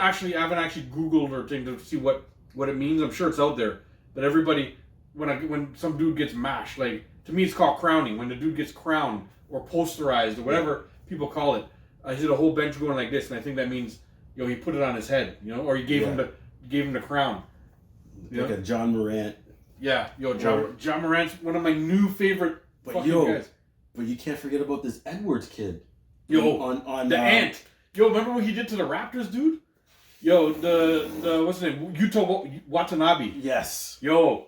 actually Googled or thing to see what it means. I'm sure it's out there, but everybody when some dude gets mashed, like to me it's called crowning. When the dude gets crowned or posterized or whatever people call it, I see the whole bench going like this, and I think that means he put it on his head, or he gave him the crown. Like a John Morant. Yeah, John Morant's one of my new favorite guys. But you can't forget about this Edwards kid. On the ant. Remember what he did to the Raptors, dude? The what's his name? Yuta Watanabe. Yes. You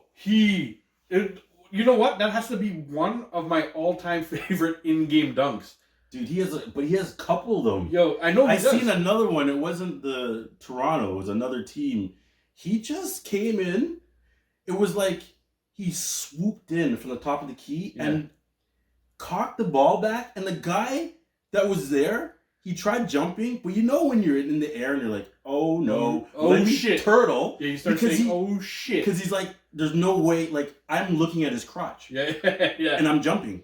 know what? That has to be one of my all-time favorite in-game dunks. Dude, he has a couple of them. I know I seen another one. It wasn't the Toronto. It was another team. He just came in. It was like he swooped in from the top of the key and cocked the ball back. And the guy that was there, he tried jumping. But when you're in the air and you're like, oh no. Oh shit. Turtle. Yeah, you start saying, oh shit. Because he's like, there's no way. Like, I'm looking at his crotch. Yeah. And I'm jumping.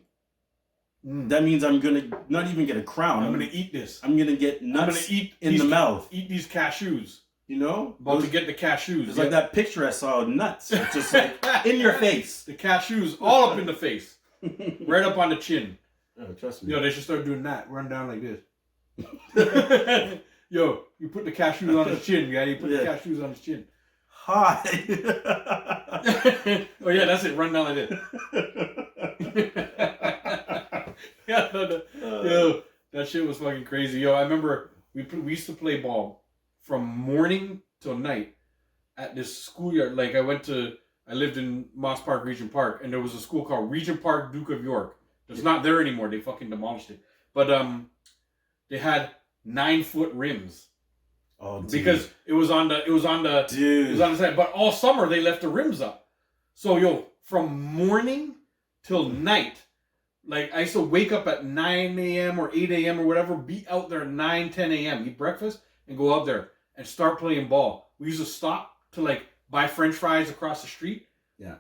That means I'm going to not even get a crown. I'm going to eat this. I'm going to get nuts in the mouth. Eat these cashews. About to get the cashews. It's like that picture I saw of nuts. It's just like in your face. The cashews all up in the face. Right up on the chin. Oh, trust me. They should start doing that. Run down like this. You put the cashews on his chin, guy. You put the cashews on his chin. Hi. Oh yeah, that's it. Run down like this. Yeah, yo, that shit was fucking crazy. Yo, I remember we used to play ball from morning till night at this schoolyard. Like I lived in Moss Park, Regent Park, and there was a school called Regent Park, Duke of York. It's not there anymore. They fucking demolished it. But they had 9-foot rims. Oh, dude. Because it was on the side. But all summer they left the rims up. So yo, from morning till night, like I used to wake up at 9 a.m. or 8 a.m. or whatever, be out there at 9, 10 a.m., eat breakfast, and go out there and start playing ball. We used to stop to like buy French fries across the street. Yeah.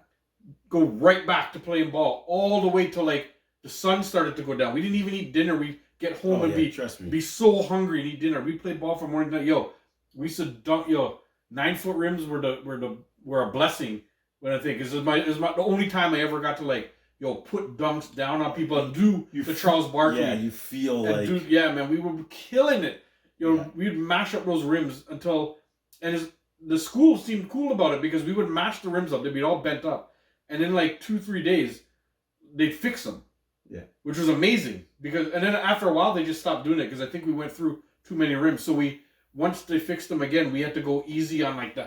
Go right back to playing ball all the way till like the sun started to go down. We didn't even eat dinner. We'd get home and be so hungry and eat dinner. We played ball from morning to night. Yo, we used to dunk. Yo, 9-foot rims were a blessing. When I think it was the only time I ever got to like put dunks down on people and do the Charles Barkley. Yeah, you feel like yeah, man, we were killing it. We'd mash up those rims the school seemed cool about it because we would mash the rims up. They'd be all bent up, and in like 2-3 days, they'd fix them. Yeah, which was amazing and then after a while they just stopped doing it because I think we went through too many rims. So once they fixed them again, we had to go easy on like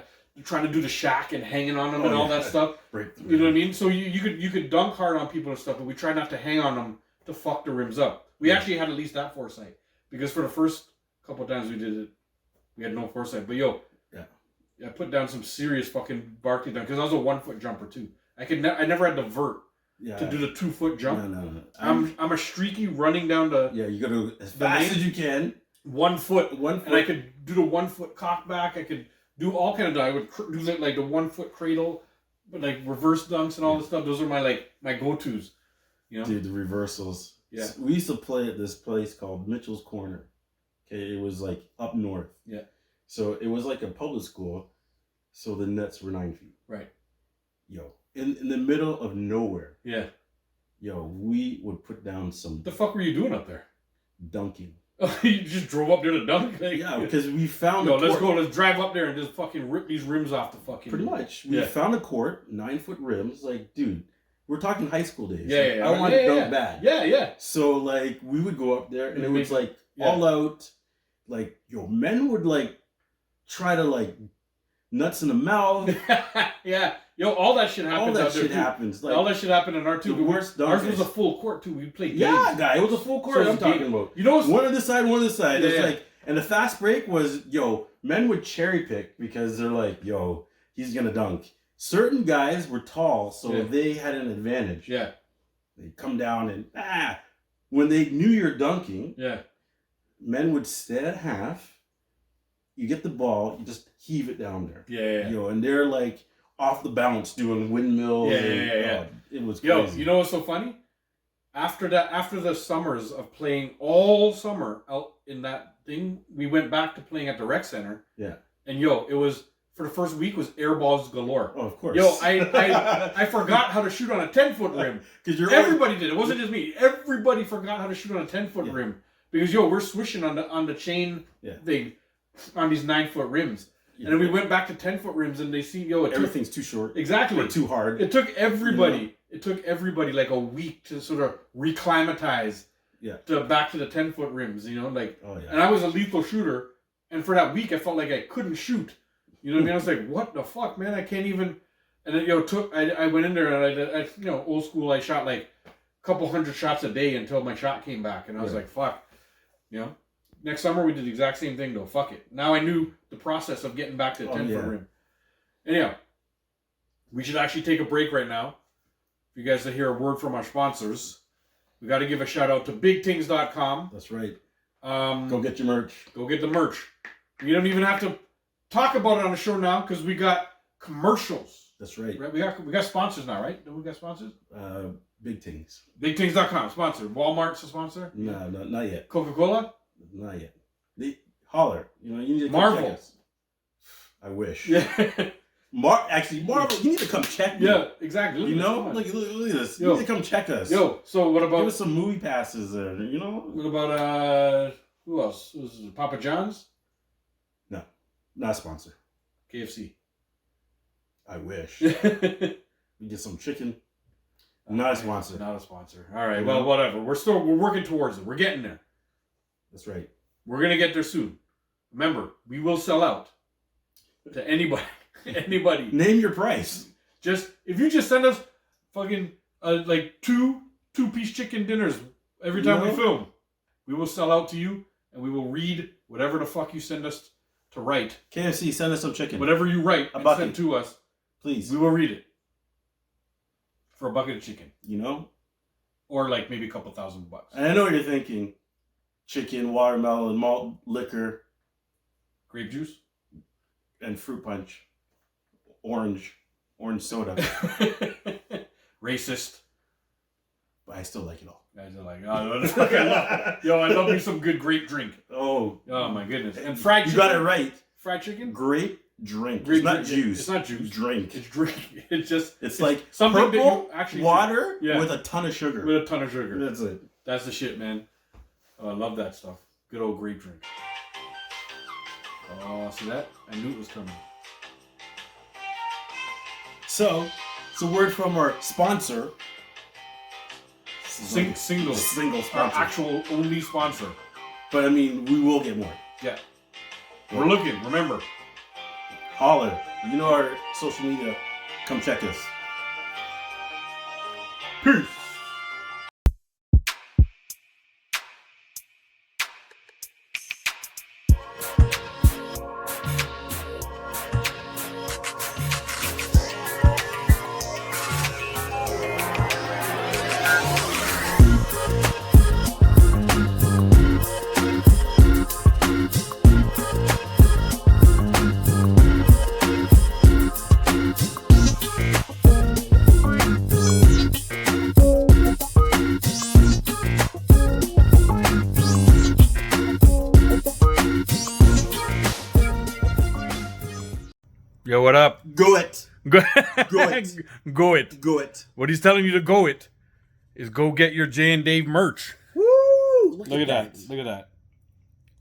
trying to do the shack and hanging on them and all that stuff. You know what I mean? So you could dunk hard on people and stuff, but we tried not to hang on them to fuck the rims up. We actually had at least that foresight because for the first couple of times we did it, we had no foresight. But I put down some serious fucking Barkley dunk because I was a 1-foot jumper too. I never had to vert to do the 2-foot jump. No. I'm a streaky running down the you go to as fast as you can. 1 foot, and I could do the 1-foot cockback. I could do all kind of. I would do like the 1-foot cradle, but like reverse dunks and all this stuff. Those are my go-tos. Dude, the reversals. Yeah, we used to play at this place called Mitchell's Corner. Okay, it was like up north. Yeah. So it was like a public school. So the nets were 9 feet. Right. In the middle of nowhere. Yeah. We would put down some. What the fuck were you doing up there? Dunking. You just drove up there to dunk? Yeah, because we found let's drive up there and just fucking rip these rims off the fucking... Pretty much. We found a court, 9-foot rims. Like, dude, we're talking high school days. Yeah. I wanted to dunk bad. Yeah. So, like, we would go up there and it was, like, all out. Like, men would, like, try to, like, nuts in the mouth. Yeah. All that shit happens. All that shit happens. Like, all that shit happened in our too. The worst ours was a full court too. We played games. Yeah, guy, it was a full court. I'm talking about. One on this side, one on this side. It's like, and the fast break was, men would cherry pick because they're like, he's gonna dunk. Certain guys were tall, so they had an advantage. Yeah. They'd come down and when they knew you're dunking, men would stay at half. You get the ball, you just heave it down there. Yeah. And they're like off the bounce doing windmills. Yeah. It was crazy. You know what's so funny? After the summers of playing all summer out in that thing, we went back to playing at the rec center. Yeah. And it was for the first week was air balls galore. Oh, of course. I forgot how to shoot on a 10-foot rim. Because everybody did. It wasn't just me. Everybody forgot how to shoot on a 10-foot rim. Because we're swishing on the chain thing on these 9-foot rims. And then we went back to 10-foot rims, and they see everything's too short, exactly, or too hard. It took everybody. It took everybody like a week to sort of reclimatize. Back to the 10-foot rims. And I was a lethal shooter, and for that week I felt like I couldn't shoot. You know what I mean? I was like, what the fuck, man? I can't even. And then I went in there and I old school. I shot like a couple hundred shots a day until my shot came back, and I was like, fuck, Next summer, we did the exact same thing, though. Fuck it. Now I knew the process of getting back to the 10-foot rim. Anyhow, we should actually take a break right now. For you guys to hear a word from our sponsors. We got to give a shout out to BigTings.com. That's right. Go get your merch. Go get the merch. We don't even have to talk about it on the show now because we got commercials. That's right. We got sponsors now, right? Don't we got sponsors? Big Tings. BigTings.com, sponsor. Walmart's a sponsor? No, not yet. Coca-Cola? Not yet. Holler. You need to Marvel. check us. I wish. Yeah. Marvel, you need to come check me. Yeah, exactly. Look at this. You need to come check us. So what about... Give us some movie passes there, What about, who else? Papa John's? No. Not a sponsor. KFC. I wish. We get some chicken. Not a sponsor. Not a sponsor. All right. Well, whatever. We're working towards it. We're getting there. That's right. We're gonna get there soon. Remember, we will sell out to anybody. Anybody. Name your price. Just if you just send us fucking like two-piece chicken dinners every time we film, we will sell out to you, and we will read whatever the fuck you send us to write. KFC, send us some chicken. Whatever you write and send to us, please. We will read it for a bucket of chicken. You know, or like maybe a couple $1,000. And I know what you're thinking: chicken, watermelon, malt liquor, grape juice, and fruit punch, orange soda. Racist. But I still like it all. Guys are like, oh, I love me some good grape drink. Oh my goodness. And fried chicken. You got it right. Fried chicken? Grape drink. Grape it's not drink. juice. It's not juice. Drink. It's drink. It's like something purple that you actually water with a ton of sugar. With a ton of sugar. That's it. That's the shit, man. Oh, I love that stuff. Good old grape drink. Oh, see that? I knew it was coming. So, it's a word from our sponsor. Single sponsor. Our actual only sponsor. But I mean, we will get more. Yeah. We're looking, remember. Holler. You know our social media. Come check us. Peace. Yo, what up? Go it. Go Go it. Go it. Go it. What he's telling you to go it is go get your Jay and Dave merch. Woo! Look at that. Look at that.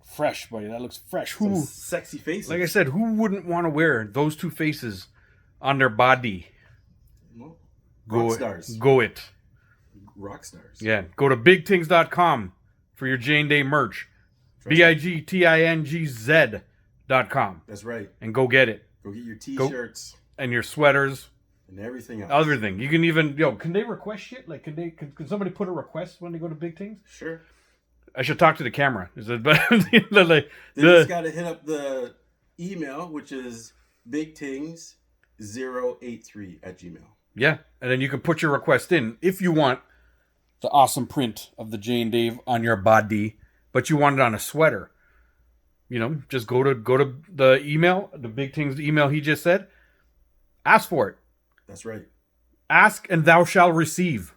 Fresh, buddy. That looks fresh. Some sexy faces. Like I said, who wouldn't want to wear those two faces on their body? Well, Go rock it. stars. Go it. Rock stars. Yeah. Go to bigtings.com for your Jay and Dave merch. BIGTINGZ.com. That's right. And go get it. Go get your t-shirts. And your sweaters. And everything else. Everything. You can even, can they request shit? Like, can somebody put a request when they go to Big Things? Sure. I should talk to the camera. Is it better? They just got to hit up the email, which is bigtings083@gmail. Yeah. And then you can put your request in if you want the awesome print of the Jay and Dave on your body, but you want it on a sweater. Just go to the email, the Big Things email he just said. Ask for it. That's right. Ask and thou shalt receive.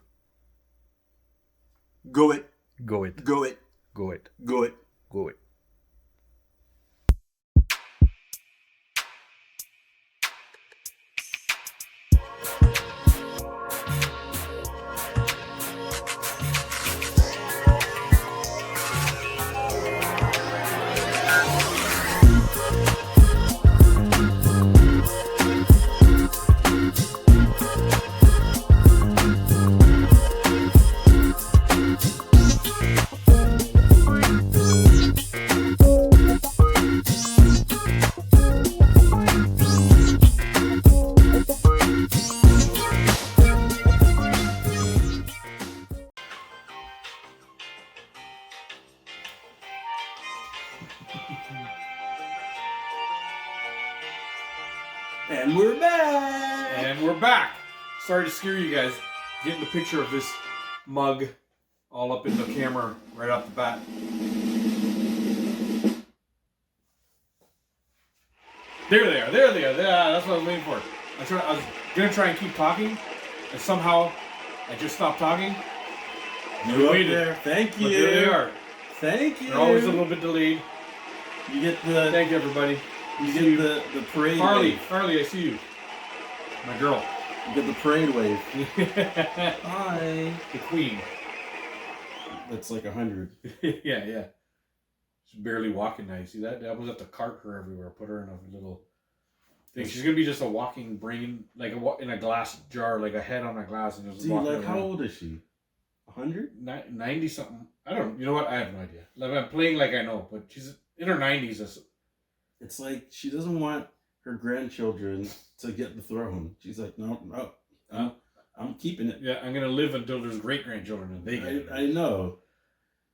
Go it. Go it. Go it. Go it. Go it. Go it. And we're back. And we're back. Sorry to scare you guys. Getting the picture of this mug all up in the camera right off the bat. There they are. There they are. Yeah, that's what I was waiting for. I was gonna try and keep talking, and somehow I just stopped talking. You waited there. Thank you. But there they are. Thank you. They're always a little bit delayed. You get the. Thank you, everybody. You get the parade wave. Harley, I see you. My girl. You get the parade wave. Hi. The queen. That's like 100. yeah. She's barely walking now. You see that? I was have to cart her everywhere. Put her in a little thing. She's gonna be just a walking brain, like in a glass jar, like a head on a glass, and just Dude, walking like, around. how old is she? 100? 90 something. I don't. You know what? I have no idea. Like, I'm playing like I know, but she's in her 90s. It's like she doesn't want her grandchildren to get the throne. She's like, no, I'm keeping it. Yeah, I'm gonna live until there's great grandchildren and they get it. I know.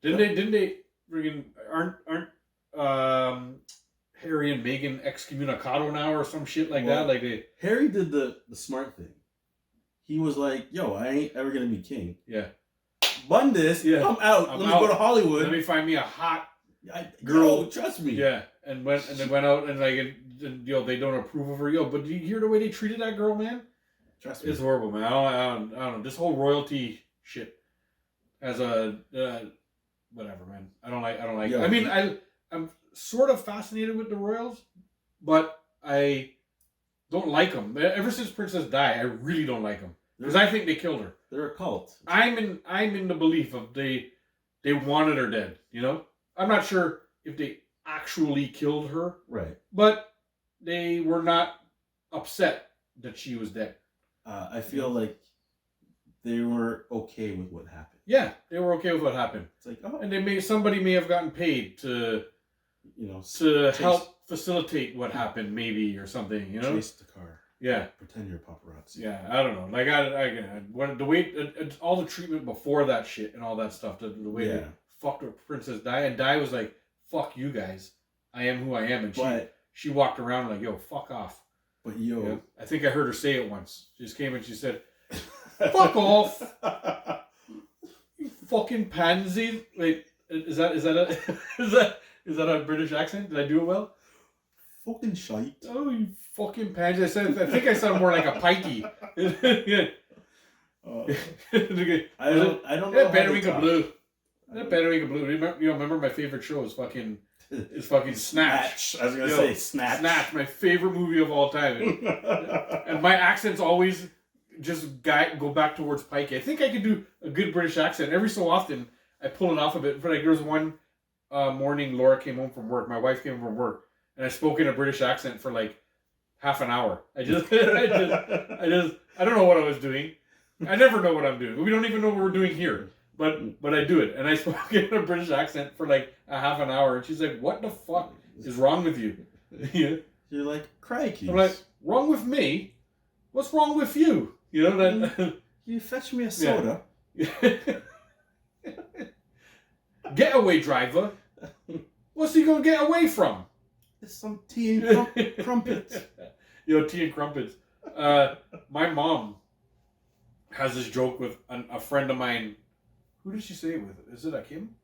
Didn't they? Friggin' aren't Harry and Meghan excommunicado now or some shit like that? Like they. Harry did the smart thing. He was like, yo, I ain't ever gonna be king. Yeah. Bun this. Yeah. I'm out. Let me go to Hollywood. Let me find me a hot girl. Trust me. Yeah. And then went out and like and, they don't approve of her. But do you hear the way they treated that girl, man? Trust me. It's horrible, man. I don't know. This whole royalty shit as a whatever, man. I don't like. Yeah. I mean, I'm sort of fascinated with the royals, but I don't like them. Ever since Princess Di, I really don't like them because I think they killed her. They're a cult. I'm in the belief of they wanted her dead. You know, I'm not sure if they actually killed her, right? But they were not upset that she was dead. I feel like they were okay with what happened. Yeah, they were okay with what happened. It's like, and somebody may have gotten paid to, to help facilitate what happened, maybe or something. You know, chase the car. Yeah, pretend you're paparazzi. Yeah, I don't know. Like when the way all the treatment before that shit and all that stuff, the way they fucked with Princess Di, and Di was like, "Fuck you guys, I am who I am," and she walked around like, "Yo, fuck off." But I think I heard her say it once. She just came and she said, "Fuck off, you fucking pansy." Wait, is that a British accent? Did I do it well? Fucking shite. Oh, you fucking pansy! I think I sound more like a pikey. Yeah. I don't know. That Benrica Blue. That Benrica Blue. Remember my favorite show is fucking Snatch. I was gonna say Snatch. Snatch, my favorite movie of all time. And my accent's always just go back towards pikey. I think I could do a good British accent. Every so often, I pull it off a bit. But like there was one morning, Laura came home from work. My wife came home from work, and I spoke in a British accent for like half an hour. I don't know what I was doing. I never know what I'm doing. We don't even know what we're doing here. But I do it. And I spoke in a British accent for like a half an hour. And she's like, "What the fuck is wrong with you?" You're like, "Crikey." I'm like, "Wrong with me? What's wrong with you?" You know that. You fetch me a soda. Yeah. Getaway driver. What's he gonna get away from? It's some tea and crumpets. Tea and crumpets. My mom has this joke with a friend of mine. Who did she say it with? Is it a Kim?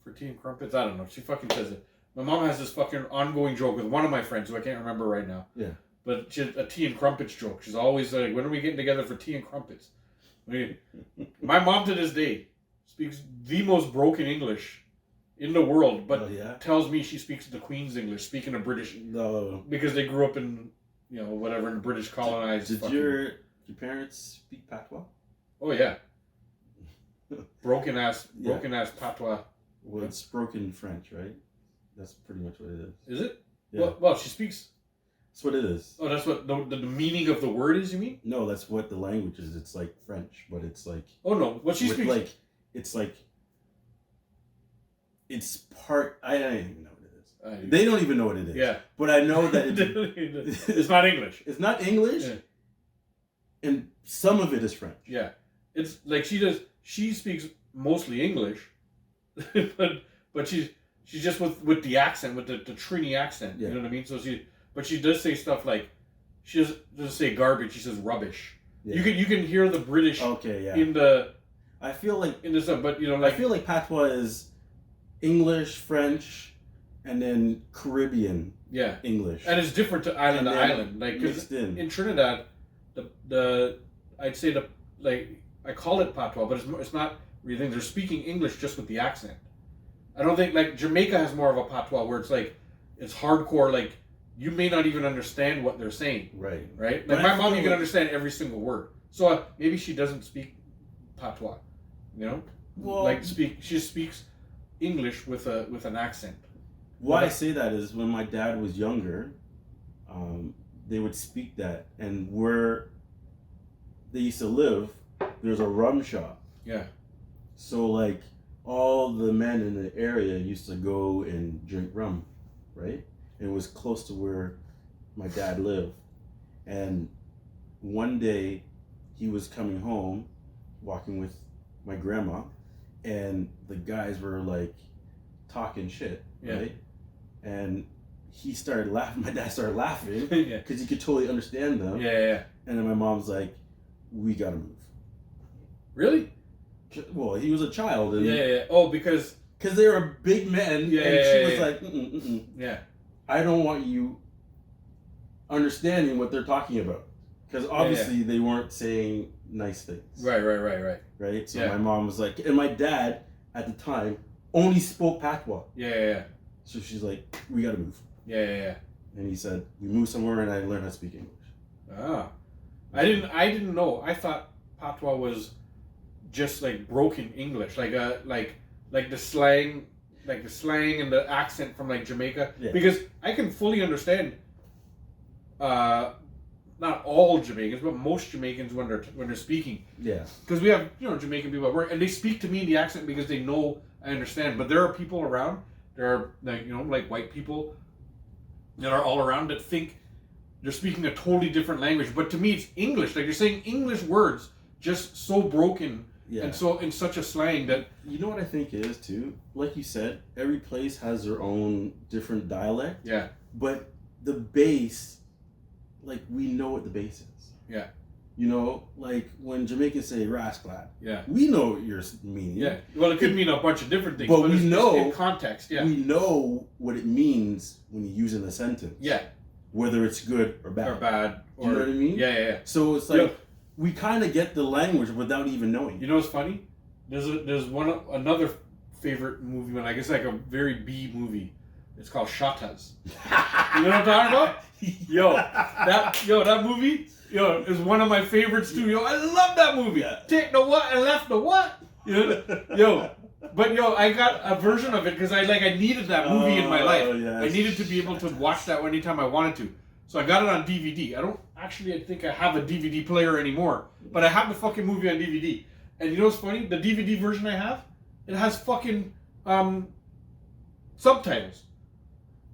For tea and crumpets? I don't know. She fucking says it. My mom has this fucking ongoing joke with one of my friends who I can't remember right now. Yeah. But she has a tea and crumpets joke. She's always like, "When are we getting together for tea and crumpets?" My mom to this day speaks the most broken English in the world, but tells me she speaks the Queen's English, speaking of British. No. Because they grew up in, whatever, in British colonized. Did your parents speak patois? Oh, yeah. Broken ass patois. Well, it's broken French, right? That's pretty much what it is. Is it? Yeah. Well, she speaks. That's what it is. Oh, that's what the meaning of the word is, you mean? No, that's what the language is. It's like French, but it's like... Oh, no. What she speaks... It's part... I don't even know what it is. They don't even know what it is. Yeah. But I know that it's not English. It's not English. Yeah. And some of it is French. Yeah. It's like she speaks mostly English, but she's just with the accent, with the Trini accent. Yeah. You know what I mean? So she does say stuff like, she doesn't say garbage. She says rubbish. Yeah. You can hear the British. Okay. Yeah. In the. I feel like in this, but I feel like patois is English, French, and then Caribbean. Yeah. English. And it's different to island to island. Like cause in Trinidad, I'd say I call it patois, but it's not really. They're speaking English just with the accent. I don't think like Jamaica has more of a patois where it's like it's hardcore. Like you may not even understand what they're saying. Right. Right. Like my mom, you can understand every single word. So maybe she doesn't speak patois. Well, she speaks English with an accent. Why I say that is when my dad was younger, they would speak that, and where they used to live, there's a rum shop. Yeah. So like all the men in the area used to go and drink rum, right? And it was close to where my dad lived. And one day he was coming home, walking with my grandma, and the guys were like talking shit, right? And he started laughing. My dad started laughing because he could totally understand them. Yeah. And then my mom's like, "We gotta move." Really? Well, he was a child. And Yeah. Oh, because they were big men. Yeah. And she was like, Mm-mm. Yeah. I don't want you understanding what they're talking about. Because obviously they weren't saying nice things. Right. Right? So my mom was like, and my dad at the time only spoke patois. Yeah. So she's like, "We gotta move." Yeah. And he said, "We moved somewhere and I learned how to speak English." Ah. I didn't know. I thought patois was just like broken English, like the slang, and the accent from like Jamaica. Yeah. Because I can fully understand, not all Jamaicans, but most Jamaicans when they're speaking. Yeah. Because we have Jamaican people at work, and they speak to me in the accent because they know I understand. But there are people around. There are like white people that are all around that think they're speaking a totally different language. But to me, it's English. Like you're saying English words, just so broken. Yeah. And so in such a slang that... You know what I think is too? Like you said, every place has their own different dialect. Yeah. But the base, like we know what the base is. Yeah. Like when Jamaicans say rasclat. Yeah. We know what you're meaning. Yeah. Well, it could mean a bunch of different things. But we it's know... in context, yeah. We know what it means when you use it in a sentence. Yeah. Whether it's good or bad. Or, you know what I mean? Yeah. So it's like... We kind of get the language without even knowing. You know what's funny? There's another favorite movie, and I guess like a very B movie. It's called Shatas. You know what I'm talking about? That movie, is one of my favorites too. I love that movie. Yeah. Take the what and left the what. But I got a version of it because I needed that movie in my life. Yes. I needed to be able to watch that anytime I wanted to. So I got it on DVD. I think I have a DVD player anymore, but I have the fucking movie on DVD. And you know what's funny? The DVD version I have, it has fucking subtitles.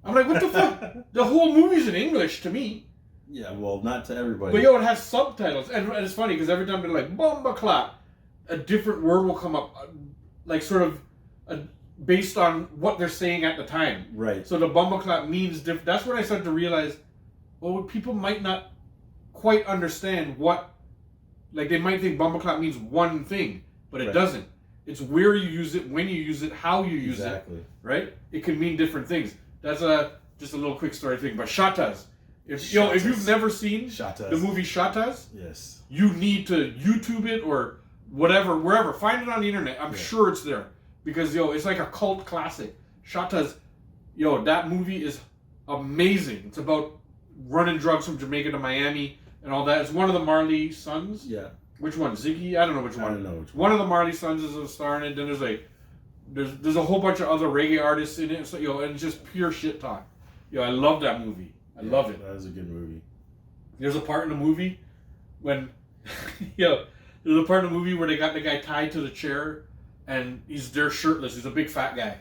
I'm like, what the fuck? The whole movie's in English to me. Yeah, well, not to everybody. But it has subtitles. And it's funny because every time they're like, bomba clap, a different word will come up, like sort of based on what they're saying at the time. Right. So the bomba clap means different. That's when I started to realize, people might not quite understand what, like they might think bomba clap means one thing, but it doesn't. It's where you use it, when you use it, how you use it, right? It can mean different things. That's just a little quick story thing. But Shatas, if you've never seen the movie Shatas, yes, you need to YouTube it or whatever, wherever. Find it on the internet. I'm sure it's there because it's like a cult classic. Shatas, that movie is amazing. It's about running drugs from Jamaica to Miami and all that. It's one of the Marley sons. Yeah. Which one? Ziggy? I don't know which one. I don't know which one. One of the Marley sons is a star in it. Then there's a whole bunch of other reggae artists in it. So and it's just pure shit talk. I love that movie. I love it. That is a good movie. There's a part in the movie when there's a part in the movie where they got the guy tied to the chair and he's there shirtless. He's a big fat guy.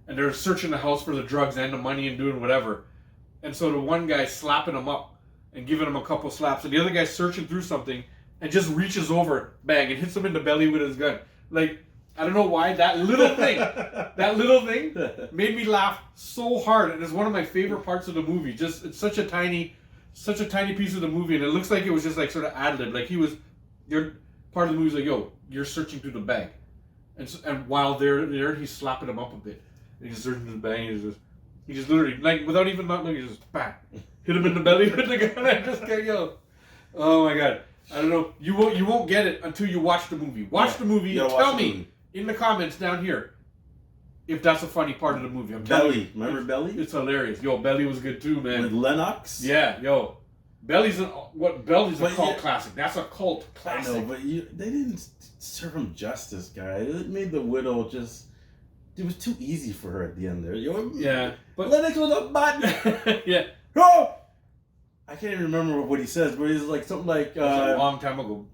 And they're searching the house for the drugs and the money and doing whatever. And so the one guy's slapping him up and giving him a couple slaps, and the other guy's searching through something and just reaches over, bang, and hits him in the belly with his gun. Like, I don't know why that little thing made me laugh so hard, and it's one of my favorite parts of the movie. Just it's such a tiny piece of the movie, and it looks like it was just like sort of ad-lib. Like part of the movie's like, you're searching through the bag, and while they're there, he's slapping him up a bit, and he's searching through the bag, and he just literally, like, without even not looking, just bang, hit him in the belly with the gun. I just can't oh my god. I don't know. You won't get it until you watch the movie. Watch the movie and tell me in the comments down here if that's a funny part of the movie. Belly. Remember Belly? It's hilarious. Belly was good too, man. With Lennox? Yeah, Belly's a cult classic. That's a cult classic. I know, but they didn't serve him justice, guy. It made the widow just... It was too easy for her at the end there. Yeah. But Lennox was a button. Yeah. Oh! I can't even remember what he says, but he's like something like That's a long time ago.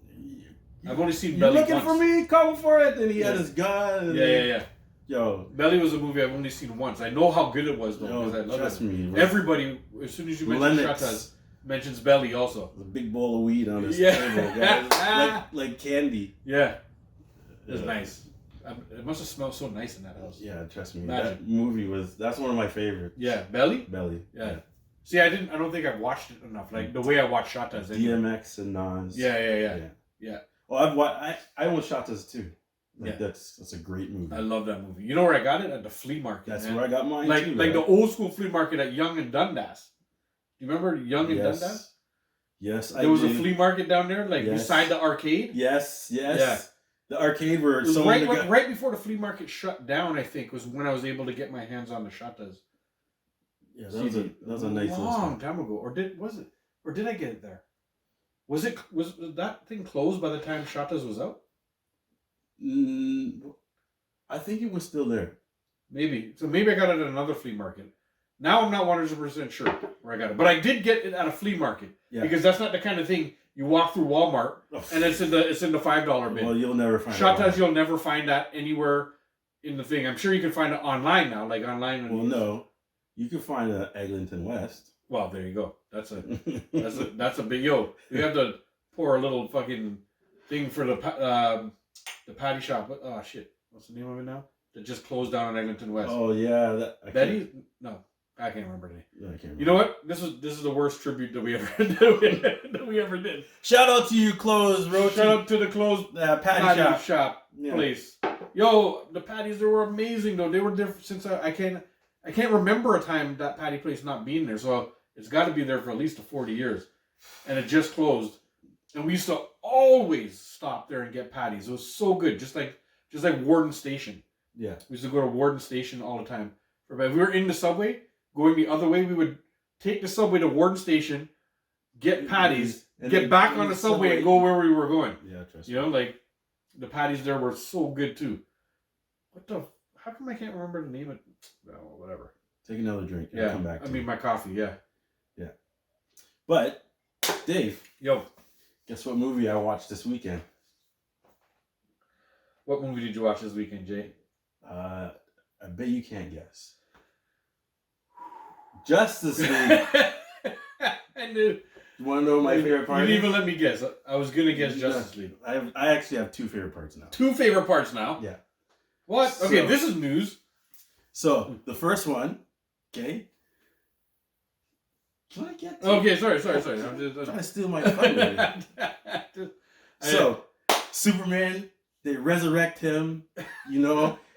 I've only seen "You Belly looking once. for me? Come for it!" And he had his gun. And Yeah. Yo, Belly was a movie I've only seen once. I know how good it was though, because I love trust it. me. Everybody, as soon as you mention Shatas, mentions Belly also. A big bowl of weed on his table, guys. like candy. Yeah. It was nice. It must have smelled so nice in that house. Yeah, trust me. Magic. That movie that's one of my favorites. Yeah, Belly? Belly. Yeah. See, I don't think I've watched it enough. Like the way I watch Shatas. DMX and Nas. Yeah. Oh, I own Shatas too. Like that's a great movie. I love that movie. You know where I got it? At the flea market. That's where I got mine like, too. Like the old school flea market at Young and Dundas. Do you remember Young and Dundas? Yes, there was a flea market down there, like beside the arcade. Yes. Yeah. The arcade where it was right before the flea market shut down, I think, was when I was able to get my hands on the Shatas. Yeah, that was a nice long time ago. Or did I get it there? Was that thing closed by the time Shatas was out? I think it was still there. Maybe. So maybe I got it at another flea market. Now I'm not 100% sure where I got it. But I did get it at a flea market. Yeah. Because that's not the kind of thing you walk through Walmart and it's in the $5 bin. Well, you'll never find Shatas, you'll never find that anywhere in the thing. I'm sure you can find it online now, like online. Well, no. You can find it at Eglinton West. Well, there you go. That's a big yo. You have to pour a little fucking thing for the patty shop. Oh shit, what's the name of it now? That just closed down on Eglinton West. Oh yeah, Betty? No, I can't remember the name. Yeah, I can't remember. You know what? This is the worst tribute that we ever did. Shout out to you, closed Roach. Shout out to the closed patty shop place. Yo, the patties, they were amazing though. They were there since I can't remember a time that patty place not being there. So it's got to be there for at least 40 years, and it just closed. And we used to always stop there and get patties. It was so good, just like Warden Station. Yeah, we used to go to Warden Station all the time. If we were in the subway going the other way, we would take the subway to Warden Station, get patties, and get back on the subway and go where we were going. Yeah, trust me. You know, like the patties there were so good too. How come I can't remember the name of it? Well, whatever. Take another drink. Yeah, come back. My coffee. Yeah. But Dave, yo, guess what movie I watched this weekend? What movie did you watch this weekend, Jay? I bet you can't guess. Justice League. I knew. You want to know my favorite part? You didn't even let me guess. I was gonna guess Justice League. I actually have two favorite parts now. Two favorite parts now? Yeah. What? Okay, this is news. So the first one, okay. Can I get? Okay, sorry. I'm trying to steal my thunder. So Superman, they resurrect him,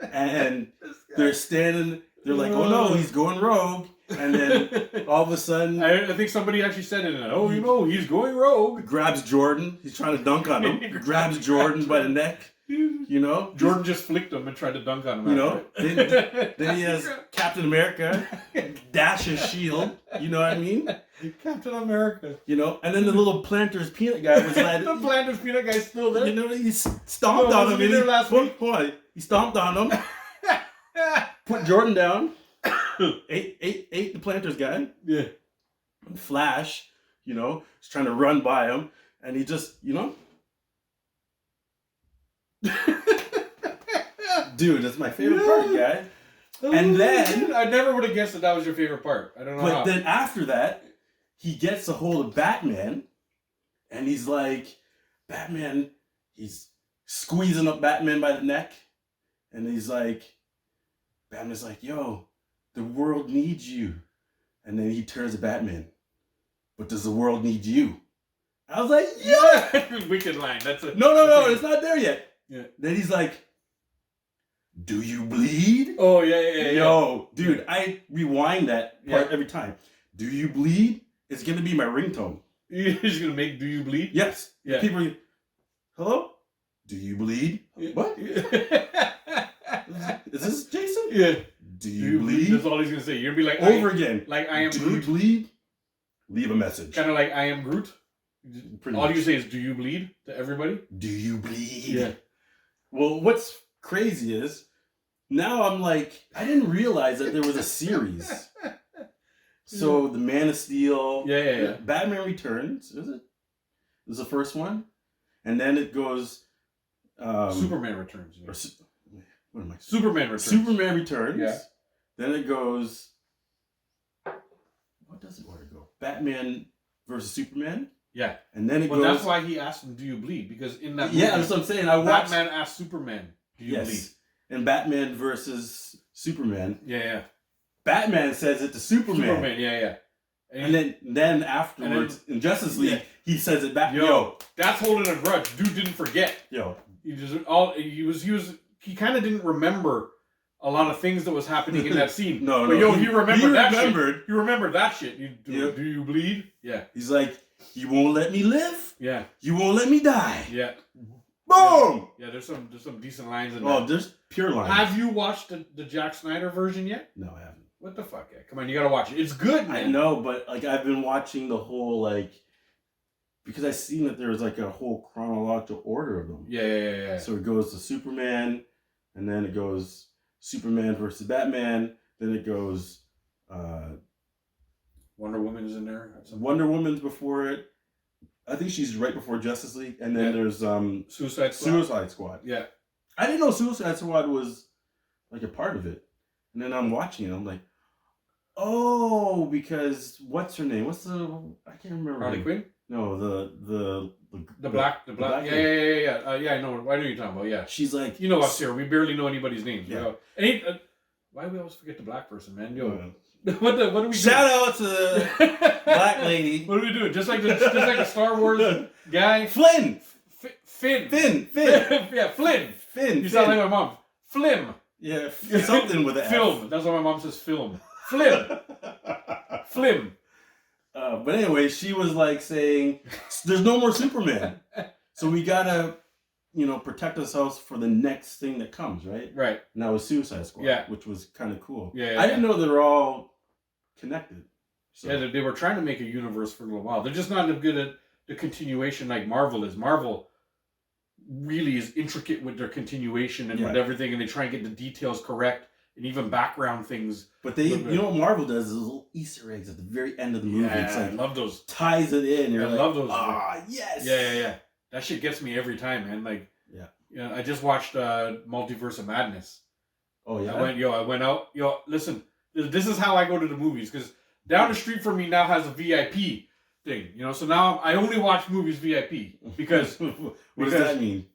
and they're standing. They're like, oh no, he's going rogue. And then all of a sudden, I think somebody actually said it. He's going rogue. Grabs Jordan. He's trying to dunk on him. Grabs Jordan by the neck. Jordan just flicked him and tried to dunk on him. Then he has Captain America dash his shield. You know what I mean? Captain America. And then the little Planters peanut guy was like, the Planters peanut guy's still there. He stomped on him. He stomped on him. Put Jordan down. ate the Planters guy. Yeah. And Flash, is trying to run by him, and he just, Dude, that's my favorite part, guy. And then I never would have guessed that was your favorite part. I don't know. But then after that, he gets a hold of Batman, and he's like, Batman. He's squeezing up Batman by the neck, and he's like, Batman's like, yo, the world needs you. And then he turns to Batman, but does the world need you? I was like, yeah. Wicked line. That's it. No, it's not there yet. Yeah. Then he's like, do you bleed? Oh, yeah. Yo, dude, I rewind that part every time. Do you bleed? It's going to be my ringtone. You're just going to make do you bleed? Yes. Yeah. People are, hello? Do you bleed? Yeah. What? Is this Jason? Yeah. Do you bleed? That's all he's going to say. You're going to be like... Over again. Like I am do Groot. Do you bleed? Leave a message. Kind of like I am Groot. Pretty all much. you say is do you bleed to everybody? Do you bleed? Yeah. Well, what's crazy is now I'm like, I didn't realize that there was a series. So the Man of Steel. Yeah. Batman Returns, is it? Is the first one, and then it goes. Superman Returns. Or, what am I? Superman Returns. Superman Returns. Yeah. Then it goes. What does the order go? Batman versus Superman. Yeah. And then it goes. Well, that's why he asked him, "Do you bleed?" Because in that movie, yeah, that's what I'm saying. I watched. Batman asked Superman, "Do you bleed?" And Batman versus Superman. Yeah. Batman says it to Superman. Yeah. And then afterwards, in Justice League, he says it back. Yo, that's holding a grudge. Dude didn't forget. Yo, he kind of didn't remember a lot of things that was happening in that scene. No. He remembered that shit. He remembered that shit. Do you bleed? Yeah. He's like, you won't let me live. Yeah. You won't let me die. Yeah. Boom. Yeah. There's some decent lines in there. Oh, there's pure lines. Have you watched the Jack Snyder version yet? No, I haven't. What the fuck? Come on, you gotta watch it. It's good, man. I know, but like I've been watching the whole because I seen that there was like a whole chronological order of them. Yeah. So it goes to Superman, and then it goes Superman versus Batman. Then it goes Wonder Woman's in there. Wonder Woman's before it. I think she's right before Justice League, and then there's Suicide Squad. Suicide Squad. Yeah. I didn't know Suicide Squad was like a part of it, and then I'm watching it. I'm like, oh, because what's her name? I can't remember. Harley Quinn. No, the black. Yeah. I know. I know you're talking about. Yeah. She's like, you know us here. We barely know anybody's names. Yeah. Why do we always forget the black person, man? Yo. What are we doing? Shout out to the black lady. What are we doing? Just like the Star Wars guy. Finn. Yeah, Flynn. You sound like my mom. Flim. Yeah, something with an film. F. That's why my mom says film. Flim. Flim. But anyway, she was like saying, "There's no more Superman, so we gotta, protect ourselves for the next thing that comes, right?" Right. And that was Suicide Squad, which was kind of cool. Yeah. I didn't know they were all connected. So. Yeah, they were trying to make a universe for a little while. They're just not as good at the continuation like Marvel is. Marvel really is intricate with their continuation and with everything, and they try and get the details correct and even background things. But what Marvel does is little Easter eggs at the very end of the movie. Yeah, it's like, I love those. Ties it in. I love those. Yes. Yeah. That shit gets me every time, man. Like, I just watched Multiverse of Madness. Oh yeah. I went out. Listen, this is how I go to the movies because down the street from me now has a VIP thing. So now I only watch movies VIP because. What does that mean?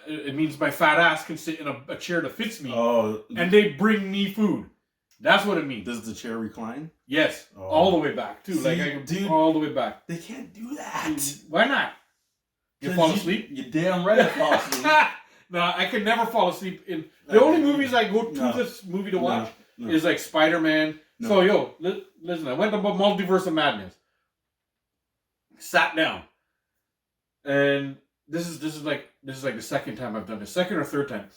It means my fat ass can sit in a chair that fits me. Oh. And they bring me food. That's what it means. Does the chair recline? Yes. Oh. All the way back, too. See, I can all the way back. They can't do that. Why not? You fall asleep? You're damn right I fall asleep. No, I can never fall asleep. The only movies I go to this movie to watch is like Spider-Man. No. So, listen, I went to Multiverse of Madness. Sat down. And this is like the second time I've done this. Second or third time.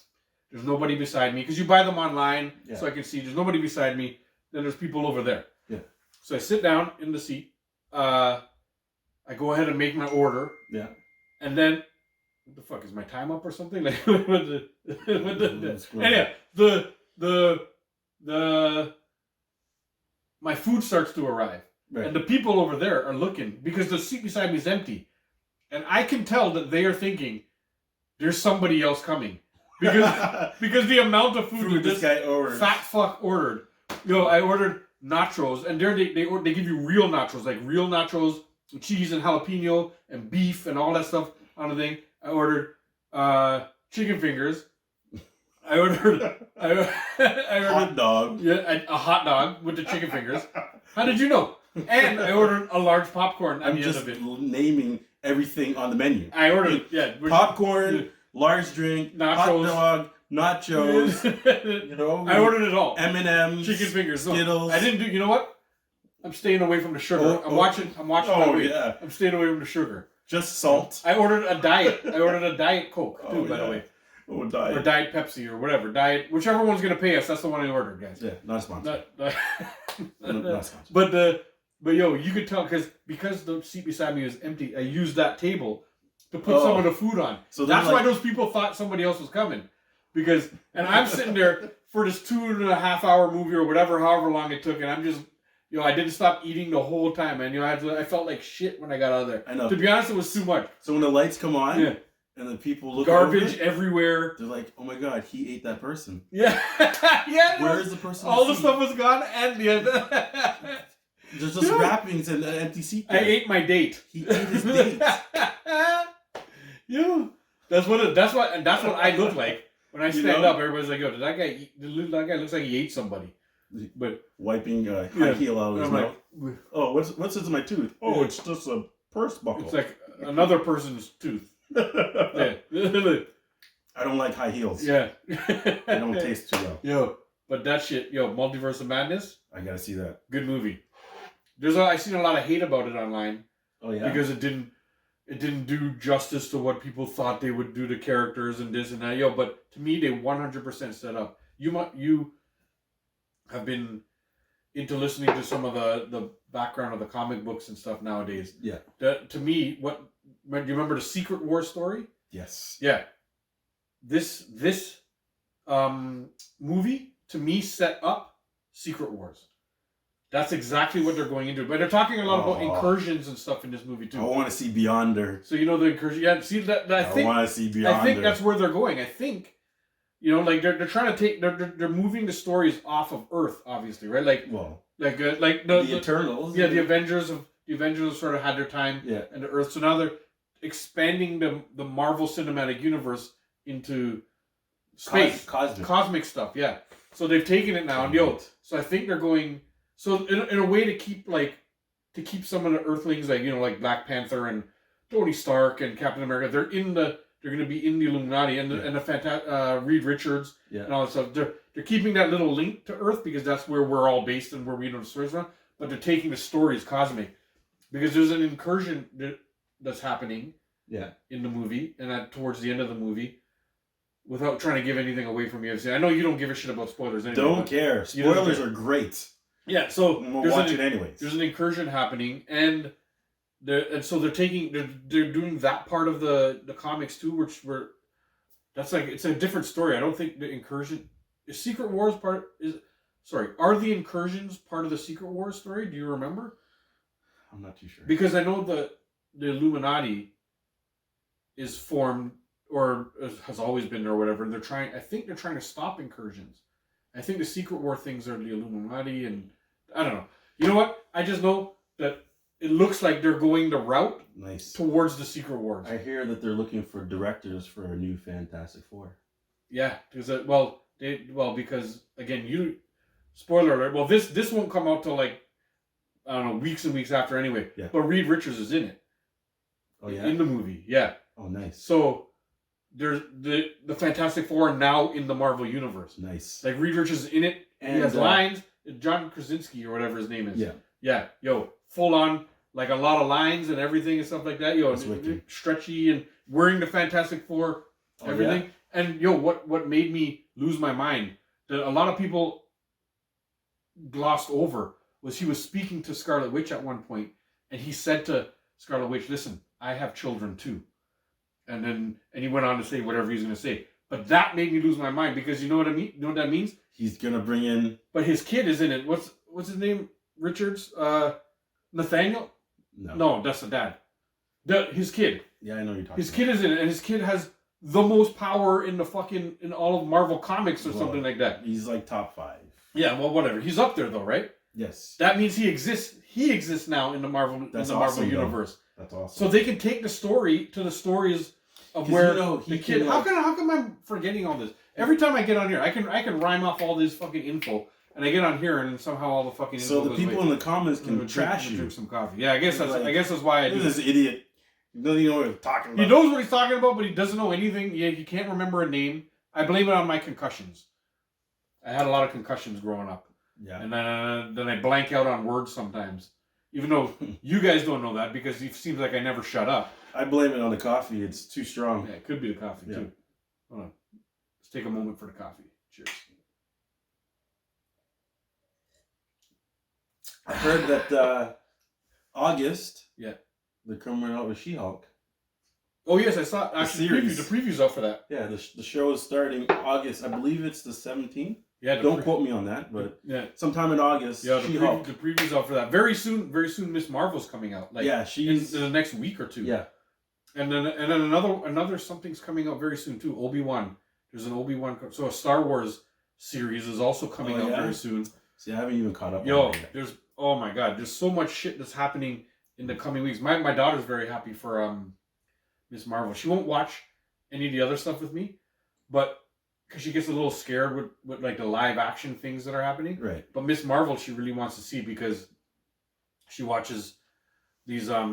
There's nobody beside me. Because you buy them online, so I can see. There's nobody beside me. Then there's people over there. Yeah. So I sit down in the seat. I go ahead and make my order. Yeah. And then, what the fuck, is my time up or something? Like, anyway, my food starts to arrive. Right. And the people over there are looking because the seat beside me is empty. And I can tell that they are thinking, there's somebody else coming. Because the amount of food that this guy ordered. Fat fuck ordered. I ordered nachos, and there they give you real nachos, like real nachos, with cheese and jalapeno and beef and all that stuff on the thing. I ordered chicken fingers. I ordered hot dog. Yeah, a hot dog with the chicken fingers. How did you know? And I ordered a large popcorn at the end of it. I'm just naming everything on the menu. I ordered, popcorn, large drink, nachos, hot dog, nachos. I ordered it all. M&M's, chicken fingers, Skittles. I didn't do. You know what? I'm staying away from the sugar. I'm watching my weight. Yeah. I'm staying away from the sugar. Just salt. I ordered a diet. Coke too, by the way. Oh, diet. Or Diet Pepsi or whatever. Diet, whichever one's gonna pay us. That's the one I ordered, guys. Yeah, not sponsored. Not sponsored. But you could tell because the seat beside me was empty. I used that table to put some of the food on. So that's why those people thought somebody else was coming. And I'm sitting there for this 2.5 hour movie or whatever, however long it took, and I'm just I didn't stop eating the whole time, and I felt like shit when I got out of there. I know. To be honest, it was too much. So when the lights come on, Yeah. and the people look garbage over, everywhere. they're like, "Oh my god, he ate that person." Yeah, yeah. Where is the person? All the stuff was gone, and there's just wrappings and an empty seat. I ate my date. He ate his date. Yeah, that's what I look like when I stand up. Everybody's like, "Yo, that guy looks like he ate somebody." But wiping high heel out of his mouth. Oh, what's in my tooth? Oh, it's just a purse buckle. It's like another person's tooth. Yeah. I don't like high heels. Yeah. They don't taste too well. But that shit, Multiverse of Madness. I gotta see that. Good movie. I've seen a lot of hate about it online. Oh yeah. Because it didn't do justice to what people thought they would do to characters and this and that. But to me, they 100% set up. You have been into listening to some of the background of the comic books and stuff nowadays. Yeah. To me, do you remember the Secret War story? Yes. Yeah. This movie to me set up Secret Wars. That's exactly what they're going into. But they're talking a lot about incursions and stuff in this movie too. I want to see Beyonder. So the incursion. Yeah. See that. I want to see Beyonder. I think that's where they're going. I think. Like they're trying to take they're moving the stories off of Earth, obviously, right? Like the Eternals. Yeah, the Avengers sort of had their time, and the Earth. So now they're expanding the Marvel Cinematic Universe into space, cosmic stuff. Yeah. So they've taken it now, and so I think they're going. So in a way to keep some of the Earthlings, like Black Panther and Tony Stark and Captain America, they're going to be in the Illuminati and the Reed Richards and all that stuff. They're keeping that little link to Earth because that's where we're all based and where we know the stories from. But they're taking the stories cosmic because there's an incursion that's happening in the movie and towards the end of the movie. Without trying to give anything away from you, I know you don't give a shit about spoilers anyway. Don't care. Spoilers are great. Yeah, so we'll watch it anyways. There's an incursion happening, and so they're doing that part of the comics too, it's a different story. I don't think the incursion is Secret Wars are the incursions part of the Secret Wars story? Do you remember? I'm not too sure. Because I know the Illuminati is formed or has always been there or whatever, and I think they're trying to stop incursions. I think the Secret War things are the Illuminati, and I don't know. You know what? I just know that it looks like they're going the route towards the Secret Wars. I hear that they're looking for directors for a new Fantastic Four. Yeah, because because again, spoiler alert. Well, this won't come out till I don't know, weeks and weeks after anyway. Yeah. But Reed Richards is in it. Oh yeah. In the movie, yeah. Oh nice. So there's the Fantastic Four are now in the Marvel universe. Nice. Like Reed Richards is in it. And he has lines. John Krasinski or whatever his name is. Yeah. Yeah. Full on, like a lot of lines and everything and stuff like that. Stretchy and wearing the Fantastic Four, everything. Yeah. And what made me lose my mind that a lot of people glossed over was he was speaking to Scarlet Witch at one point, and he said to Scarlet Witch, "Listen, I have children too." And he went on to say whatever he's going to say. But that made me lose my mind because you know what I mean? You know what that means? He's going to bring in... But his kid is in it. What's his name? Richards? Nathaniel? No, that's the dad. His kid. Yeah, I know you're talking His kid is in it, and his kid has the most power in in all of Marvel Comics or something like that. He's like top 5. Yeah, well, whatever. He's up there though, right? Yes. That means he exists. He exists now in the Marvel Marvel universe. That's awesome. So they can take the story to the stories of where the kid. How come I'm forgetting all this? Every time I get on here, I can rhyme off all this fucking info, and I get on here and somehow all the fucking info. So the people in the comments can trash you. Drink some coffee. Yeah, I guess that's why I do. This idiot. He doesn't even know what he's talking about. He knows what he's talking about, but he doesn't know anything. Yeah, he can't remember a name. I blame it on my concussions. I had a lot of concussions growing up. Yeah. And then I blank out on words sometimes. Even though you guys don't know that because it seems like I never shut up. I blame it on the coffee. It's too strong. Yeah, it could be the coffee too. Hold on. Let's take a moment for the coffee. Cheers. I heard that August. Yeah. They're coming out with She-Hulk. Oh yes, I saw actually the preview's out for that. Yeah, the show is starting August. I believe it's the 17th. Yeah, don't quote me on that, but sometime in August, the She-Hulk. preview's out for that. Very soon, Miss Marvel's coming out. Like she's in the next week or two. Yeah. And then another something's coming out very soon too. Obi-Wan. There's an Obi-Wan. So a Star Wars series is also coming out very soon. See, I haven't even caught up. There's oh my god, there's so much shit that's happening in the coming weeks. My daughter's very happy for Miss Marvel. She won't watch any of the other stuff with me, but because she gets a little scared with like the live action things that are happening. Right. But Miss Marvel she really wants to see because she watches these a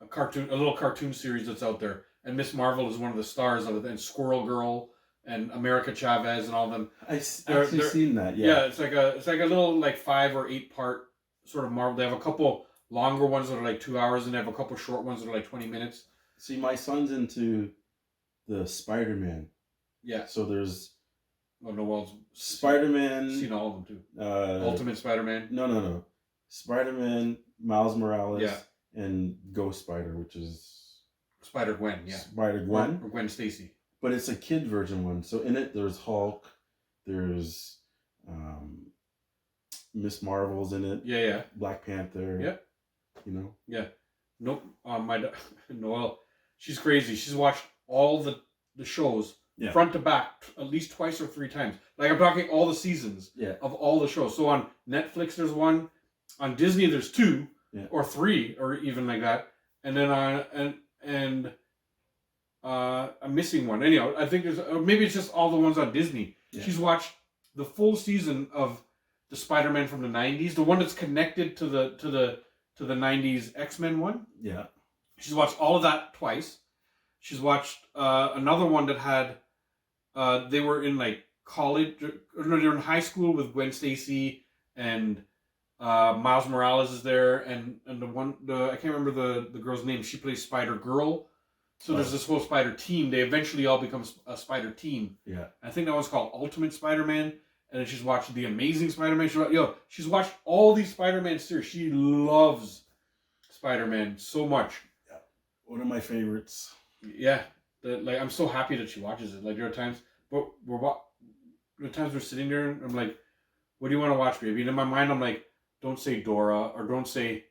little cartoon series that's out there, and Miss Marvel is one of the stars of it, and Squirrel Girl and America Chavez and all of them. I've actually seen that. Yeah, it's like a little like 5 or 8 part sort of Marvel. They have a couple longer ones that are like 2 hours, and they have a couple short ones that are like 20 minutes. See, my son's into the Spider-Man. Yeah. So there's Spider-Man. Seen all of them too. Ultimate Spider-Man. No. Spider-Man, Miles Morales. Yeah. And Ghost Spider, which is Spider-Gwen, yeah. Spider-Gwen. Or Gwen Stacy. But it's a kid version one. So in it, there's Hulk. There's Miss Marvel's in it. Yeah. Black Panther. Yeah. You know? Yeah. Nope. Noelle, she's crazy. She's watched all the shows front to back at least twice or 3 times. Like I'm talking all the seasons of all the shows. So on Netflix, there's one. On Disney, there's 2. Yeah. Or 3, or even like that, and then I'm missing one. Anyhow, I think there's maybe it's just all the ones on Disney. Yeah. She's watched the full season of the Spider-Man from the '90s, the one that's connected to the '90s X-Men one. Yeah, she's watched all of that twice. She's watched another one that had they were in like college, or no, they were in high school with Gwen Stacy and. Miles Morales is there, and I can't remember the girl's name. She plays Spider Girl. So there's this whole Spider team. They eventually all become a Spider team. Yeah. I think that one's called Ultimate Spider-Man. And then she's watched The Amazing Spider-Man. She's watched all these Spider-Man series. She loves Spider-Man so much. Yeah. One of my favorites. Yeah. I'm so happy that she watches it. Like there are times, but there are times we're sitting there and I'm like, what do you want to watch, baby? And in my mind, I'm like, don't say Dora, or don't say,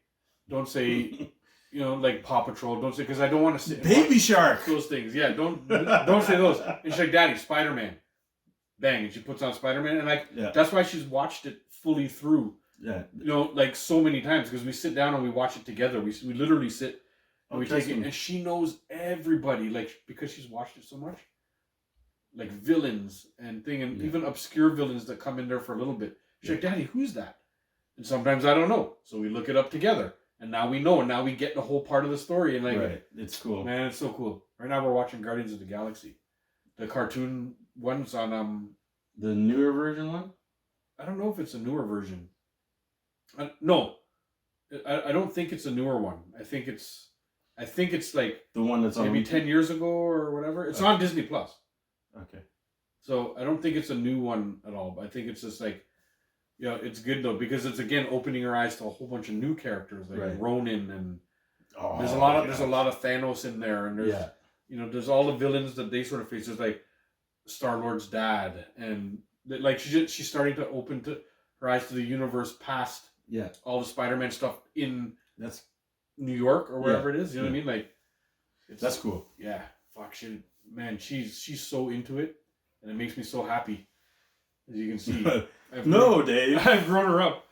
like Paw Patrol. Don't say, because I don't want to say Baby Shark. Those things, yeah. Don't say those. And she's like, Daddy, Spider-Man. Bang, and she puts on Spider-Man, and that's why she's watched it fully through. Yeah. Like so many times, because we sit down and we watch it together. We literally sit and we take it, and she knows everybody, like because she's watched it so much. Like villains and even obscure villains that come in there for a little bit. She's like, Daddy, who's that? And sometimes I don't know. So we look it up together. And now we know. And now we get the whole part of the story. And it's cool. Man, it's so cool. Right now we're watching Guardians of the Galaxy. The cartoon one's on the newer version one? I don't know if it's a newer version. No. I don't think it's a newer one. I think it's like the one that's maybe 10 years ago or whatever. It's on Disney Plus. Okay. So I don't think it's a new one at all. But I think it's just like, it's good though because it's again opening our eyes to a whole bunch of new characters like Ronin and there's a lot of Thanos in there, and there's there's all the villains that they sort of face. There's like Star-Lord's dad, and like she's starting to open her eyes to the universe past all the Spider-Man stuff in New York or wherever it is. You know what I mean? Like that's cool. Yeah, fuck, she's so into it, and it makes me so happy. As you can see, Dave, I've grown her up.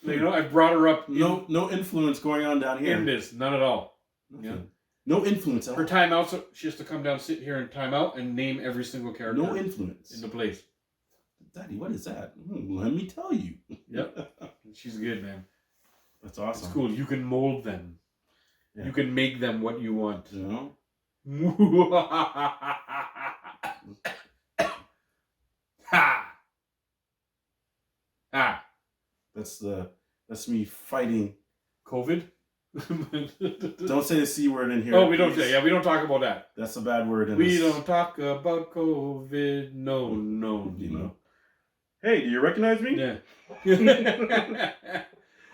I've brought her up. No influence going on down here. In this, none at all. No influence at all. Her timeouts, she has to come down, sit here, and time out, and name every single character. No influence in the place. Daddy, what is that? Let me tell you. Yep, she's good, man. That's awesome. It's cool. You can mold them. Yeah. You can make them what you want. That's me fighting COVID. Don't say the C word in here. Oh, we don't say. Yeah, we don't talk about that. That's a bad word. We don't talk about COVID. No. You know. Hey, do you recognize me? Yeah.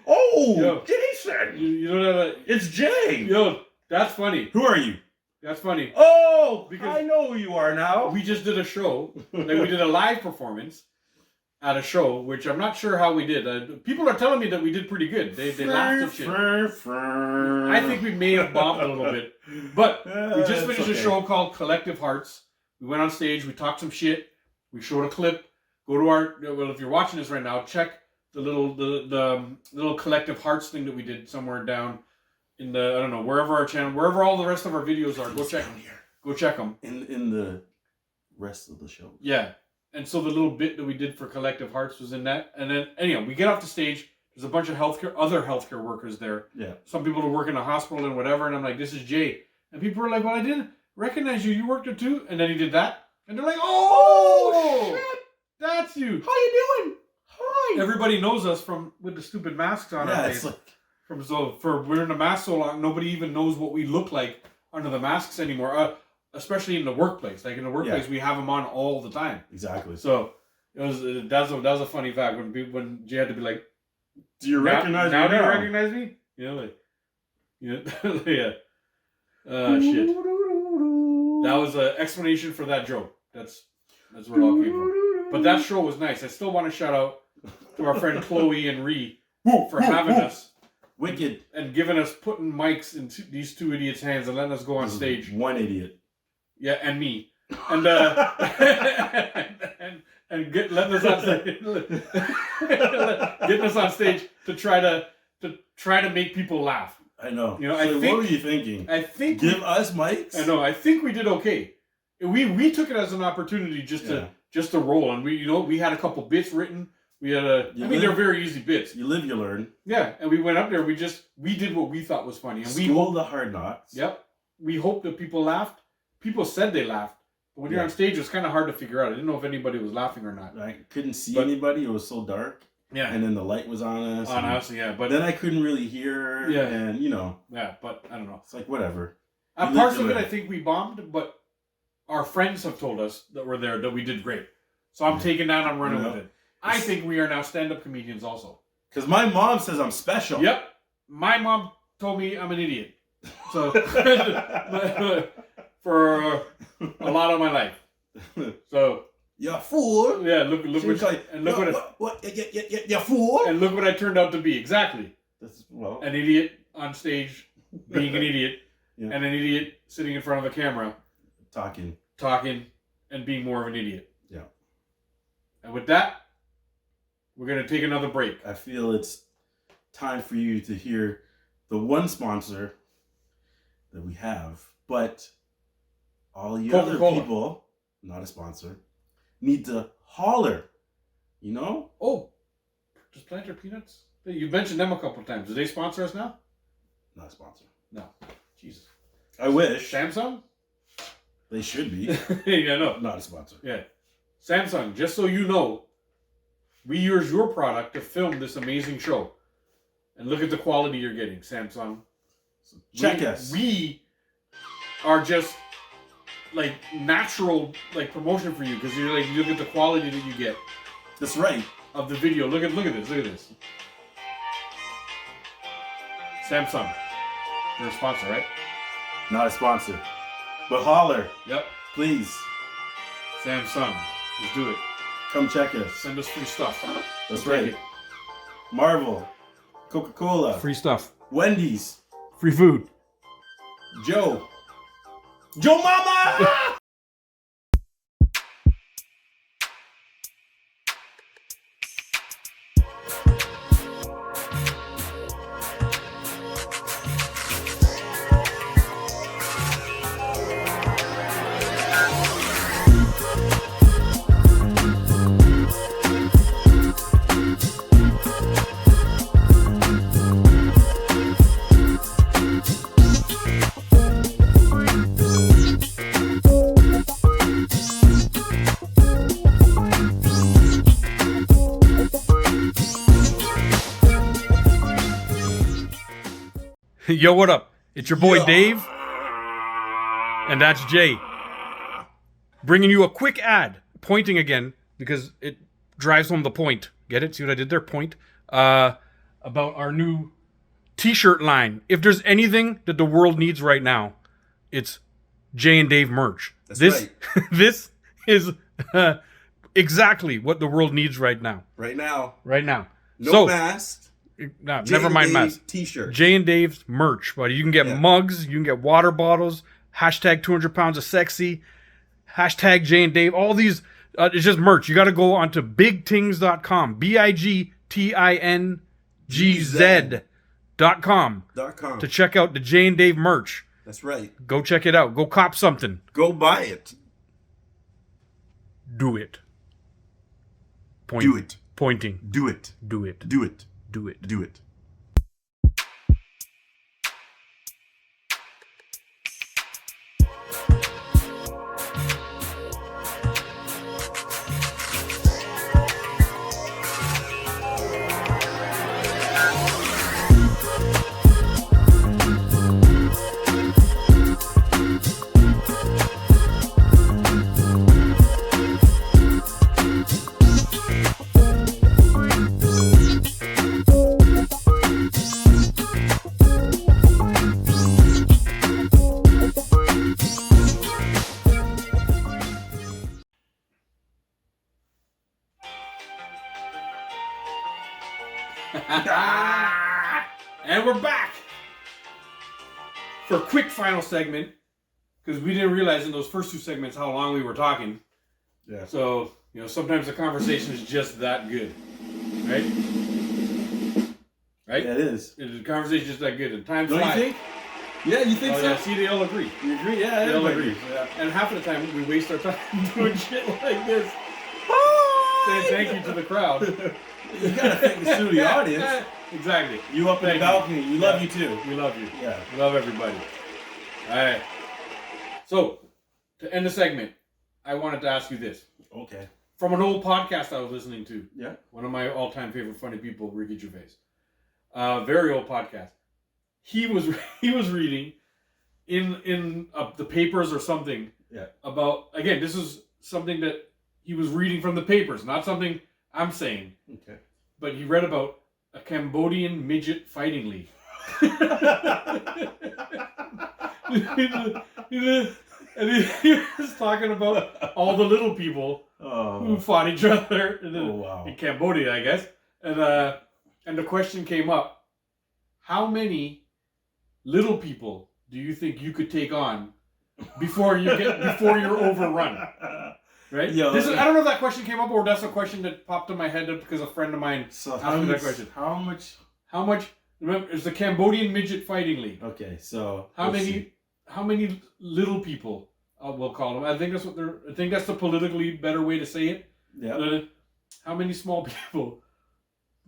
Oh, Jason. You know that? It's Jay. Yo, that's funny. Who are you? That's funny. Oh, Because I know who you are now. we just did a show. Like we did a live performance at a show, which I'm not sure how we did. People are telling me that we did pretty good. They laughed and shit. I think we may have bombed a little bit. But we just finished a show called Collective Hearts. We went on stage. We talked some shit. We showed a clip. Go to our... Well, if you're watching this right now, check the little Collective Hearts thing that we did somewhere down in the... I don't know, wherever our channel... Wherever all the rest of our videos are. Go check them. Go check them. In the rest of the show. Yeah. And so the little bit that we did for Collective Hearts was in that. And then, anyhow, we get off the stage. There's a bunch of other healthcare workers there. Yeah. Some people who work in a hospital and whatever. And I'm like, this is Jay. And people are like, well, I didn't recognize you. You worked there too? And then he did that. And they're like, oh shit. That's you. How you doing? Hi. Everybody knows us with the stupid masks on our face. For wearing the mask so long, nobody even knows what we look like under the masks anymore. Especially in the workplace. Like in the workplace, we have them on all the time. Exactly. So that was a funny fact when Jay had to be like, do you recognize me now? Do you recognize me? Yeah. Shit. That was an explanation for that joke. That's where it all came from. But that show was nice. I still want to shout out to our friend Chloe and Ree for having us. Wicked. And giving us, putting mics in these two idiots' hands and letting us go on stage. One idiot. Yeah, and me. And letting us on stage, getting us on stage to try to make people laugh. I know. You know, so what were you thinking? I think give us mics. I know. I think we did okay. We took it as an opportunity just to roll, and we had a couple bits written. We had they're very easy bits. You live, you learn. Yeah, and we went up there. We did what we thought was funny, and School the hard knocks. Yep. We hoped that people laughed. People said they laughed. But when you're on stage, it's kind of hard to figure out. I didn't know if anybody was laughing or not. I couldn't see anybody. It was so dark. Yeah. And then the light was on us. But then I couldn't really hear. Yeah. And, Yeah, but I don't know. It's like, whatever. Parts of it, I think we bombed, but our friends have told us that were there that we did great. So I'm taking that. I'm running with it. I think we are now stand-up comedians also. Because my mom says I'm special. Yep. My mom told me I'm an idiot. So... for a lot of my life. So you fool. Yeah, look what you fool. And look what I turned out to be. Exactly. An idiot on stage being an idiot and an idiot sitting in front of a camera talking and being more of an idiot. Yeah. And with that, we're going to take another break. I feel it's time for you to hear the one sponsor that we have, but all you other people, not a sponsor, need to holler. You know? Oh, just Planter Peanuts? You've mentioned them a couple of times. Do they sponsor us now? Not a sponsor. No. Jesus. I wish. Samsung? They should be. Yeah, no. Not a sponsor. Yeah. Samsung, just so you know, we use your product to film this amazing show. And look at the quality you're getting, Samsung. So check us. We are just... like natural promotion for you because you look at the quality that you get. That's right. Of the video. Look at this. Samsung. They're a sponsor, right? Not a sponsor. But holler. Yep. Please. Samsung. Let's do it. Come check us. Send us free stuff. That's right. Marvel. Coca-Cola. Free stuff. Wendy's. Free food. Joe Mama! Yo, what up? It's your boy Dave, and that's Jay. Bringing you a quick ad, pointing again, because it drives home the point. Get it? See what I did there? Point. About our new t-shirt line. If there's anything that the world needs right now, it's Jay and Dave merch. That's this, right. This is exactly what the world needs right now. Right now. Right now. No mask. No, Jay never and mind Dave mask. T-shirt. Jay and Dave's merch, buddy. You can get mugs. You can get water bottles. Hashtag 200 pounds of sexy. Hashtag Jay and Dave. All these. It's just merch. You got to go onto bigtings.com. BIGTINGZ.com to check out the Jay and Dave merch. That's right. Go check it out. Go cop something. Go buy it. Do it. Do it. Pointing. Do it. Do it. Do it. Do it. Do it. And we're back for a quick final segment because we didn't realize in those first two segments how long we were talking. Yeah. So, sometimes the conversation is just that good. Right? Right? Yeah, it is. The conversation is just that good. And time Don't flies. you think? Yeah, you think so? Yeah, see, they all agree. You agree? Yeah, They all everybody agree. agrees. Yeah. And half of the time we waste our time doing shit like this. Saying thank you to the crowd. You gotta thank the audience. Exactly. You up in the balcony. We love you too. We love you. Yeah. We love everybody. All right. So, to end the segment, I wanted to ask you this. Okay. From an old podcast I was listening to. Yeah. One of my all-time favorite funny people, Ricky Gervais. Very old podcast. He was reading in the papers or something. Yeah. About, again, this is something that he was reading from the papers, not something I'm saying. Okay. But he read about a Cambodian midget fighting league. And he was talking about all the little people who fought each other in Cambodia, I guess. And the question came up: how many little people do you think you could take on before you're overrun? Right? I don't know if that question came up or that's a question that popped in my head because a friend of mine asked me that question. How much? Remember, it's the Cambodian Midget Fighting League. Okay, so how many little people? We'll call them. I think that's the politically better way to say it. Yeah. How many small people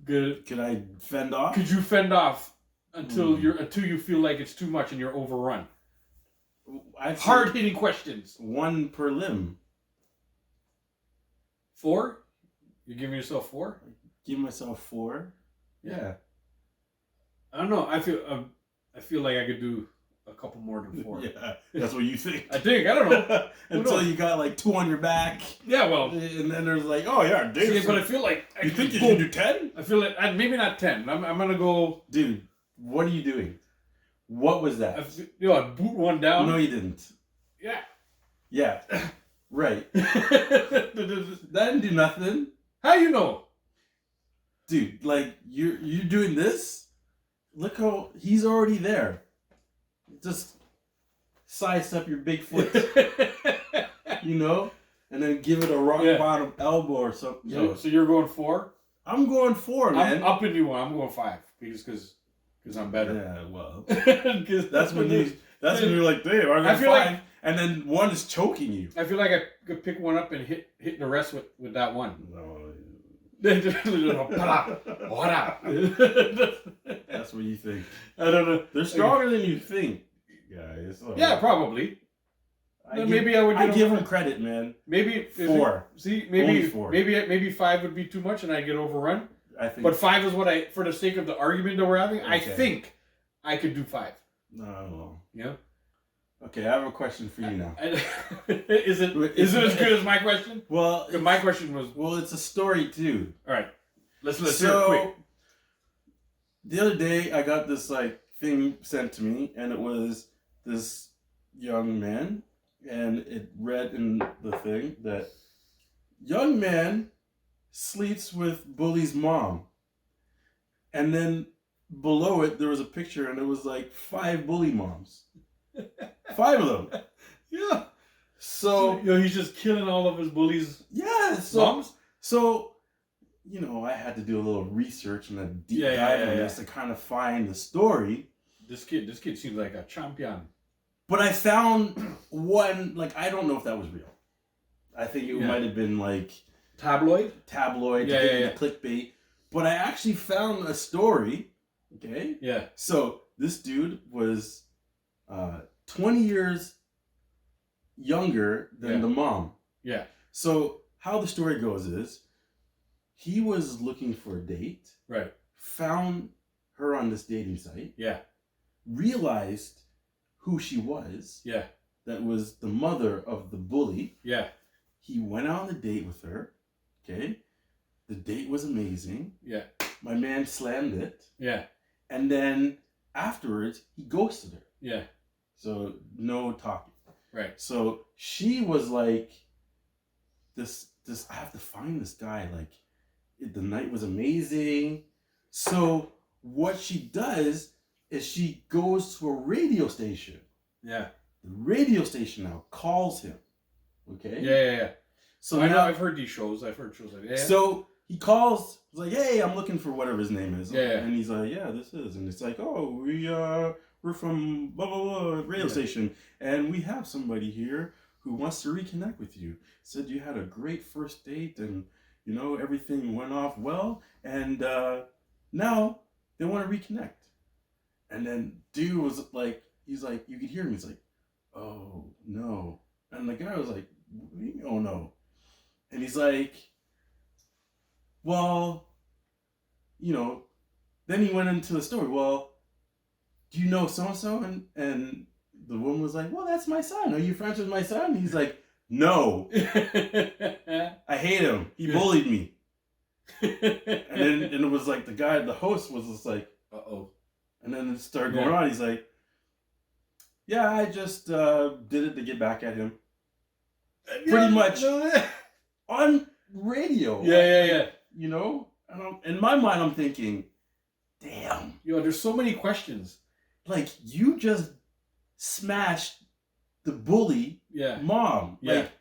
could I fend off? Could you fend off until you feel like it's too much and you're overrun? Hard hitting questions. One per limb. 4? You're giving yourself 4? Give myself 4. Yeah. I don't know. I feel like I could do a couple more than 4. Yeah, that's what you think. I don't know. Until you got like 2 on your back. Yeah, well. And then there's like, oh yeah, dude. But I feel like you think you should do 10? I feel like maybe not 10. I'm gonna go. Dude, what are you doing? What was that? I boot one down. No, you didn't. Yeah. Yeah. Right. That didn't do nothing. How you know? Dude, like you're doing this? Look how he's already there. Just size up your big foot. And then give it a rock bottom elbow or something. So you're going 4? I'm going 4, man. I'm upping you one. I'm going 5 because I'm better. Yeah, well. that's when you're like, Dave, I'm going 5. Like, and then 1 is choking you. I feel like I could pick one up and hit the rest with that one. No. That's what you think. I don't know. They're stronger than you think, guys. Yeah, probably. I give them credit, man. Maybe 4. Maybe 4. Maybe 5 would be too much, and I'd get overrun. I think. But 5 is what for the sake of the argument that we're having, okay. I think I could do 5. No. Yeah. Okay, I have a question for you now. Is it as good as my question? Well, my question was. Well, it's a story too. All right, let's hear it quick. The other day, I got this thing sent to me, and it was this young man and it read in the thing that young man sleeps with bully's mom. And then below it, there was a picture, and it was like 5 bully moms. 5 of them. Yeah. So, he's just killing all of his bullies' moms. moms. So, I had to do a little research and a deep dive on this to kind of find the story. This kid seems like a champion. But I found one, like, I don't know if that was real. I think it might have been like tabloid, clickbait. But I actually found a story. Okay. Yeah. So this dude was 20 years younger than the mom. Yeah. So how the story goes is, he was looking for a date. Right. Found her on this dating site. Yeah. Realized who she was. Yeah. That was the mother of the bully. Yeah. He went on a date with her. Okay. The date was amazing. Yeah. My man slammed it. Yeah. And then afterwards, he ghosted her. Yeah. So no talking. Right. So she was like, this, I have to find this guy. Like, the night was amazing. So what she does is she goes to a radio station. Yeah. The radio station now calls him. Okay? Yeah. So I know, I've heard these shows. I've heard shows like that. Yeah. So he calls, he's like, hey, I'm looking for whatever his name is. Yeah. And he's like, yeah, this is. And it's like, oh, we're from blah, blah, blah, radio station. And we have somebody here who wants to reconnect with you. Said you had a great first date and, everything went off well. And now they want to reconnect. And then dude was like, he's like, you could hear him. He's like, oh, no. And the guy was like, oh, no. And he's like, well, then he went into the story. Well, do you know so-and-so? And the woman was like, well, that's my son. Are you friends with my son? And he's like, no. I hate him. He bullied me. And it was like the host was just like, uh-oh. And then it started going on. He's like, yeah, I just did it to get back at him. Pretty much on radio. Yeah. And in my mind, I'm thinking, damn. There's so many questions. Like, you just smashed the bully mom. Yeah. Like,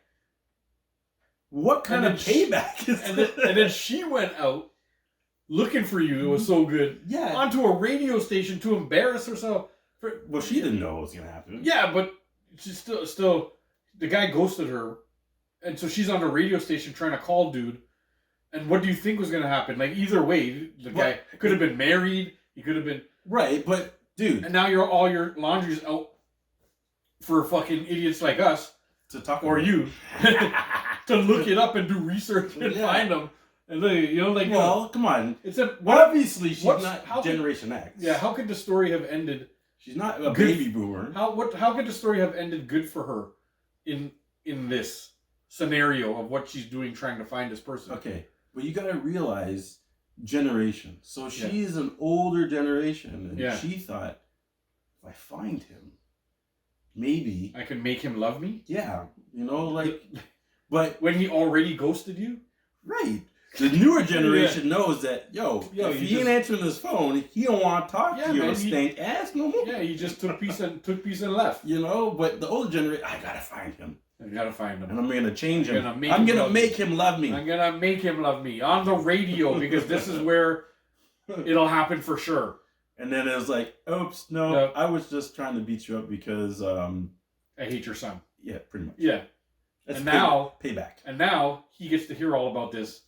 what kind of payback is this? And then she went out looking for you. It was so good. Yeah. Onto a radio station to embarrass herself. Well, she didn't know what was going to happen. Yeah, but she's still, the guy ghosted her. And so she's on the radio station trying to call dude. And what do you think was going to happen? Like, either way, the guy could have been married. He could have been... Right, but, dude... And now all your laundry's out for fucking idiots like us. To talk or you. To look it up and do research and find them. And well, come on. Obviously, she's not Generation X. Yeah, how could the story have ended... She's not a baby boomer. How could the story have ended good for her in this scenario of what she's doing trying to find this person? Okay, but you gotta realize generation. So she's an older generation, and she thought, if I find him, maybe I can make him love me. Yeah, but when he already ghosted you, right? The newer generation knows that, if he ain't answering his phone, he don't want to talk to you or stank ass no more. Yeah, he just took piece and left. But the older generation, I gotta find him. And I'm gonna change him. I'm gonna make him love me. I'm gonna make him love me on the radio because this is where it'll happen for sure. And then it was like, oops, no, I was just trying to beat you up because I hate your son. Yeah, pretty much. Yeah. That's payback. And now he gets to hear all about this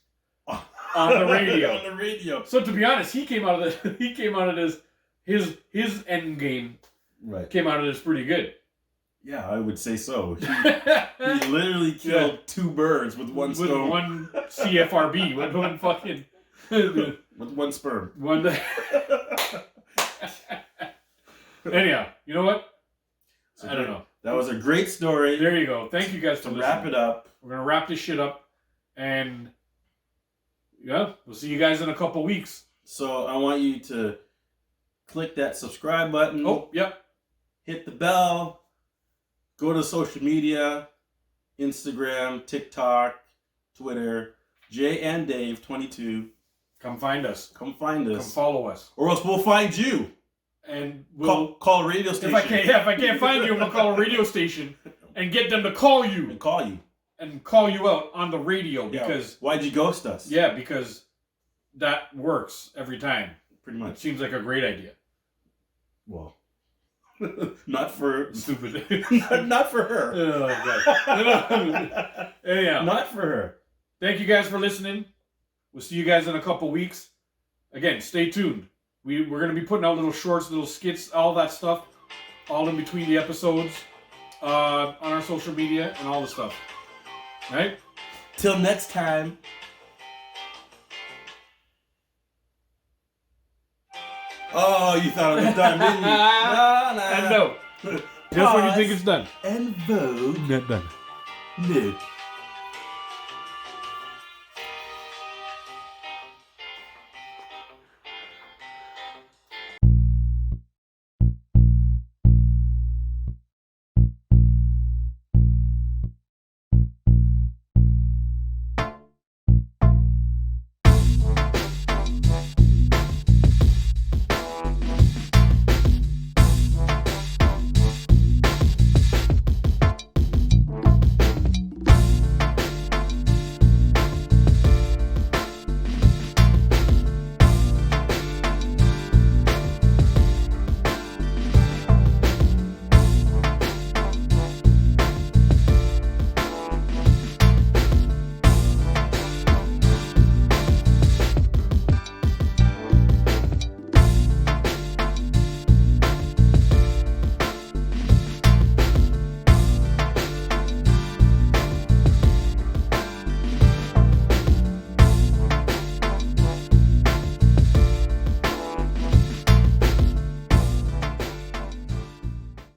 on the radio. On the radio. So to be honest, he came out of this. His end game came out of this pretty good. Yeah, I would say so. He literally killed 2 birds with one stone. With one CFRB. with one fucking... with one sperm. Anyhow, you know what? I don't know. That was a great story. There you go. Thank you guys for listening. Wrap it up. We're going to wrap this shit up. And... yeah, we'll see you guys in a couple weeks. So I want you to click that subscribe button. Oh, yep. Hit the bell. Go to social media, Instagram, TikTok, Twitter, Jay and Dave 22. Come find us. Come find us. Come follow us. Or else we'll find you. And we'll call a radio station. if I can't find you, we'll call a radio station and get them to call you. And call you. And call you out on the radio because why'd you ghost us? Yeah, because that works every time. Pretty much. It seems like a great idea. Well, not for stupid. not for her. Oh, anyhow, not for her. Thank you guys for listening. We'll see you guys in a couple weeks. Again, stay tuned. We're going to be putting out little shorts, little skits, all that stuff, all in between the episodes, on our social media and all the stuff. Right? Till next time. Oh, you thought it was done, didn't you? And no. Just when you think it's done. And vote. Not done. No.